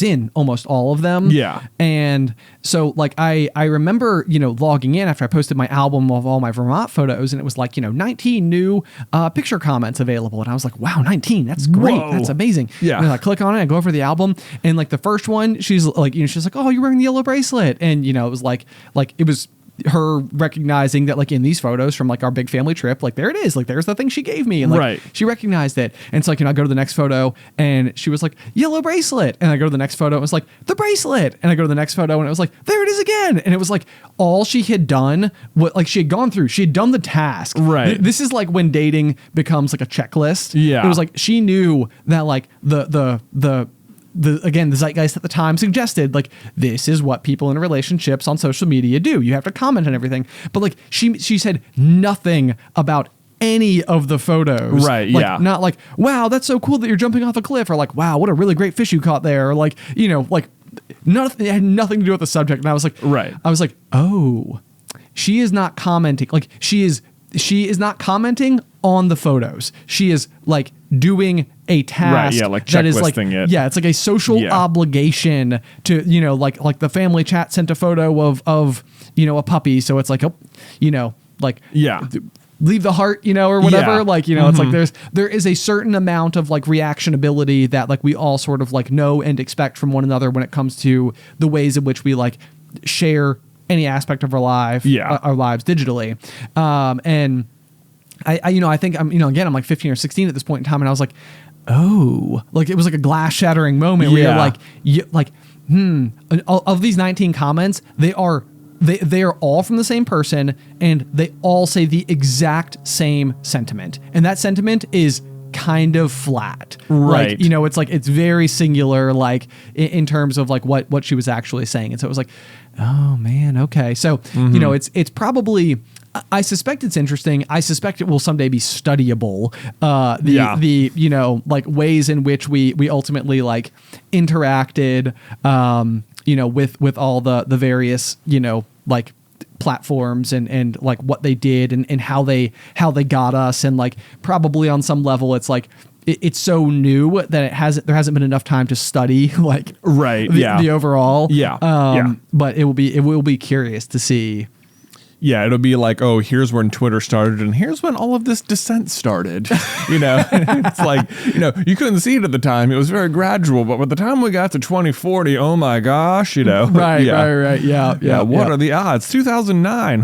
Speaker 1: in almost all of them.
Speaker 2: Yeah.
Speaker 1: And so like I remember, you know, logging in after I posted my album of all my Vermont photos, and it was like, you know, 19 new picture comments available. And I was like, wow, 19, that's great. Whoa. That's amazing. Yeah. And I click on it, I go over the album, and like the first one, she's like, you know, she's like, oh, you're wearing the yellow bracelet. And, you know, it was like it was her recognizing that like in these photos from like our big family trip, like there it is, like there's the thing she gave me, and like she recognized it. And it's like, you know, I go to the next photo and she was like, yellow bracelet, and I go to the next photo and it was like the bracelet, and I go to the next photo and it was like, there it is again. And it was like all she had done, what like she had gone through, she had done the task. This is like when dating becomes like a checklist. It was like she knew that like the zeitgeist at the time suggested like this is what people in relationships on social media do. You have to comment on everything. But like she said nothing about any of the photos. Like, not like, wow, that's so cool that you're jumping off a cliff, or like, wow, what a really great fish you caught there, or like, you know, like nothing. It had nothing to do with the subject. And I was like, oh, she is not commenting. Like she is not commenting on the photos. She is like doing a task
Speaker 2: like
Speaker 1: that is like
Speaker 2: it.
Speaker 1: Yeah, it's like a social obligation to, you know, like the family chat sent a photo of you know, a puppy, so it's like, oh, you know, like leave the heart, you know, or whatever. Like, you know, it's like there is a certain amount of like reactionability that like we all sort of like know and expect from one another when it comes to the ways in which we like share any aspect of our lives digitally. And I you know, I think I'm, you know, again, I'm like 15 or 16 at this point in time, and I was like, oh, like it was like a glass shattering moment where you're like, of these 19 comments, they are all from the same person, and they all say the exact same sentiment, and that sentiment is kind of flat, like, you know, it's like it's very singular, like in terms of like what she was actually saying. And so it was like, oh man, okay, so you know, it's probably, I suspect it's interesting. I suspect it will someday be studyable. The you know, like ways in which we ultimately like interacted, you know, with all the various, you know, like platforms and like what they did and how they got us, and like probably on some level it's like it's so new that there hasn't been enough time to study like the overall. But it will be curious to see.
Speaker 2: yeah, it'll be like, oh, here's when Twitter started and here's when all of this dissent started. It's like, you couldn't see it at the time. It was very gradual, but by the time we got to 2040, oh my gosh,
Speaker 1: Right. Yeah.
Speaker 2: What are the odds? 2009.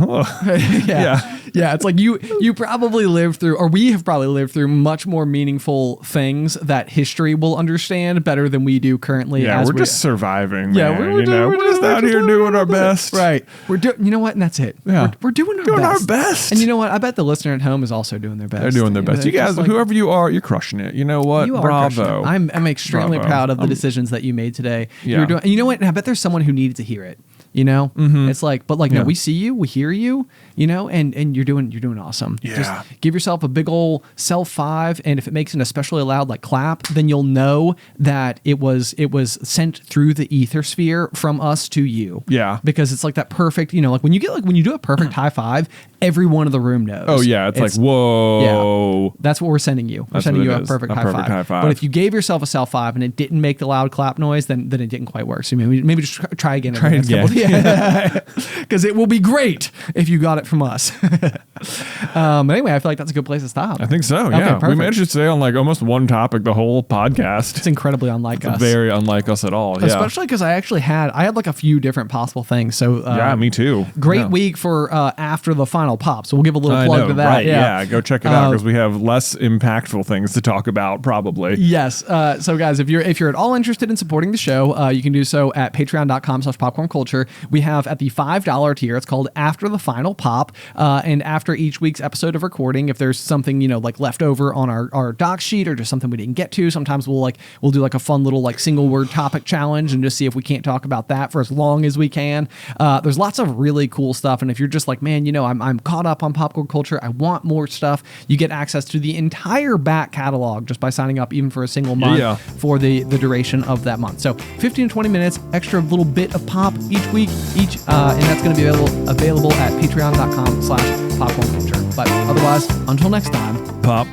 Speaker 1: Yeah, it's like you probably lived through, or we have probably lived through much more meaningful things that history will understand better than we do currently.
Speaker 2: Yeah, we're just surviving.
Speaker 1: Yeah,
Speaker 2: man,
Speaker 1: we're
Speaker 2: just out here doing our best.
Speaker 1: Right. We're doing, you know what? And that's it.
Speaker 2: Yeah.
Speaker 1: We're doing our best. And you know what? I bet the listener at home is also doing their best.
Speaker 2: They're doing their best. You guys, whoever you are, you're crushing it. You know what? Bravo.
Speaker 1: I'm extremely proud of the decisions that you made today.
Speaker 2: Yeah.
Speaker 1: You're doing, and you know what? And I bet there's someone who needed to hear it. It's like, but like, no, we see you, we hear you, and you're doing awesome.
Speaker 2: Yeah.
Speaker 1: Just give yourself a big old self 5. And if it makes an especially loud like clap, then you'll know that it was sent through the ether sphere from us to you.
Speaker 2: Yeah.
Speaker 1: Because it's like that perfect, like when you do a perfect high 5, everyone in the room knows.
Speaker 2: Oh yeah. It's like, whoa.
Speaker 1: Yeah, that's what we're sending you. We're sending you a perfect high 5. But if you gave yourself a self 5 and it didn't make the loud clap noise, then it didn't quite work. So maybe just try again. Because it will be great if you got it from us. Anyway, I feel like that's a good place to stop.
Speaker 2: I think so.
Speaker 1: Okay,
Speaker 2: Yeah,
Speaker 1: perfect.
Speaker 2: we managed to stay on like almost one topic the whole podcast.
Speaker 1: It's incredibly unlike us.
Speaker 2: Very unlike us at all. Yeah.
Speaker 1: Especially because I had like a few different possible things. So
Speaker 2: yeah, me too.
Speaker 1: Great week for after the final pop. So we'll give a little plug to that.
Speaker 2: Right, yeah, go check it out because we have less impactful things to talk about probably.
Speaker 1: Yes. So guys, if you're at all interested in supporting the show, you can do so at patreon.com/popcornculture. We have at the $5 tier, it's called After the Final Pop. And after each week's episode of recording, if there's something, like left over on our doc sheet or just something we didn't get to, sometimes we'll do like a fun little like single word topic challenge and just see if we can't talk about that for as long as we can. There's lots of really cool stuff. And if you're just like, man, I'm caught up on popcorn culture, I want more stuff, you get access to the entire back catalog just by signing up even for a single month for the duration of that month. So 15 to 20 minutes, extra little bit of pop each week, and that's going to be available at patreon.com/popcornculture. But otherwise, until next time,
Speaker 2: Pop.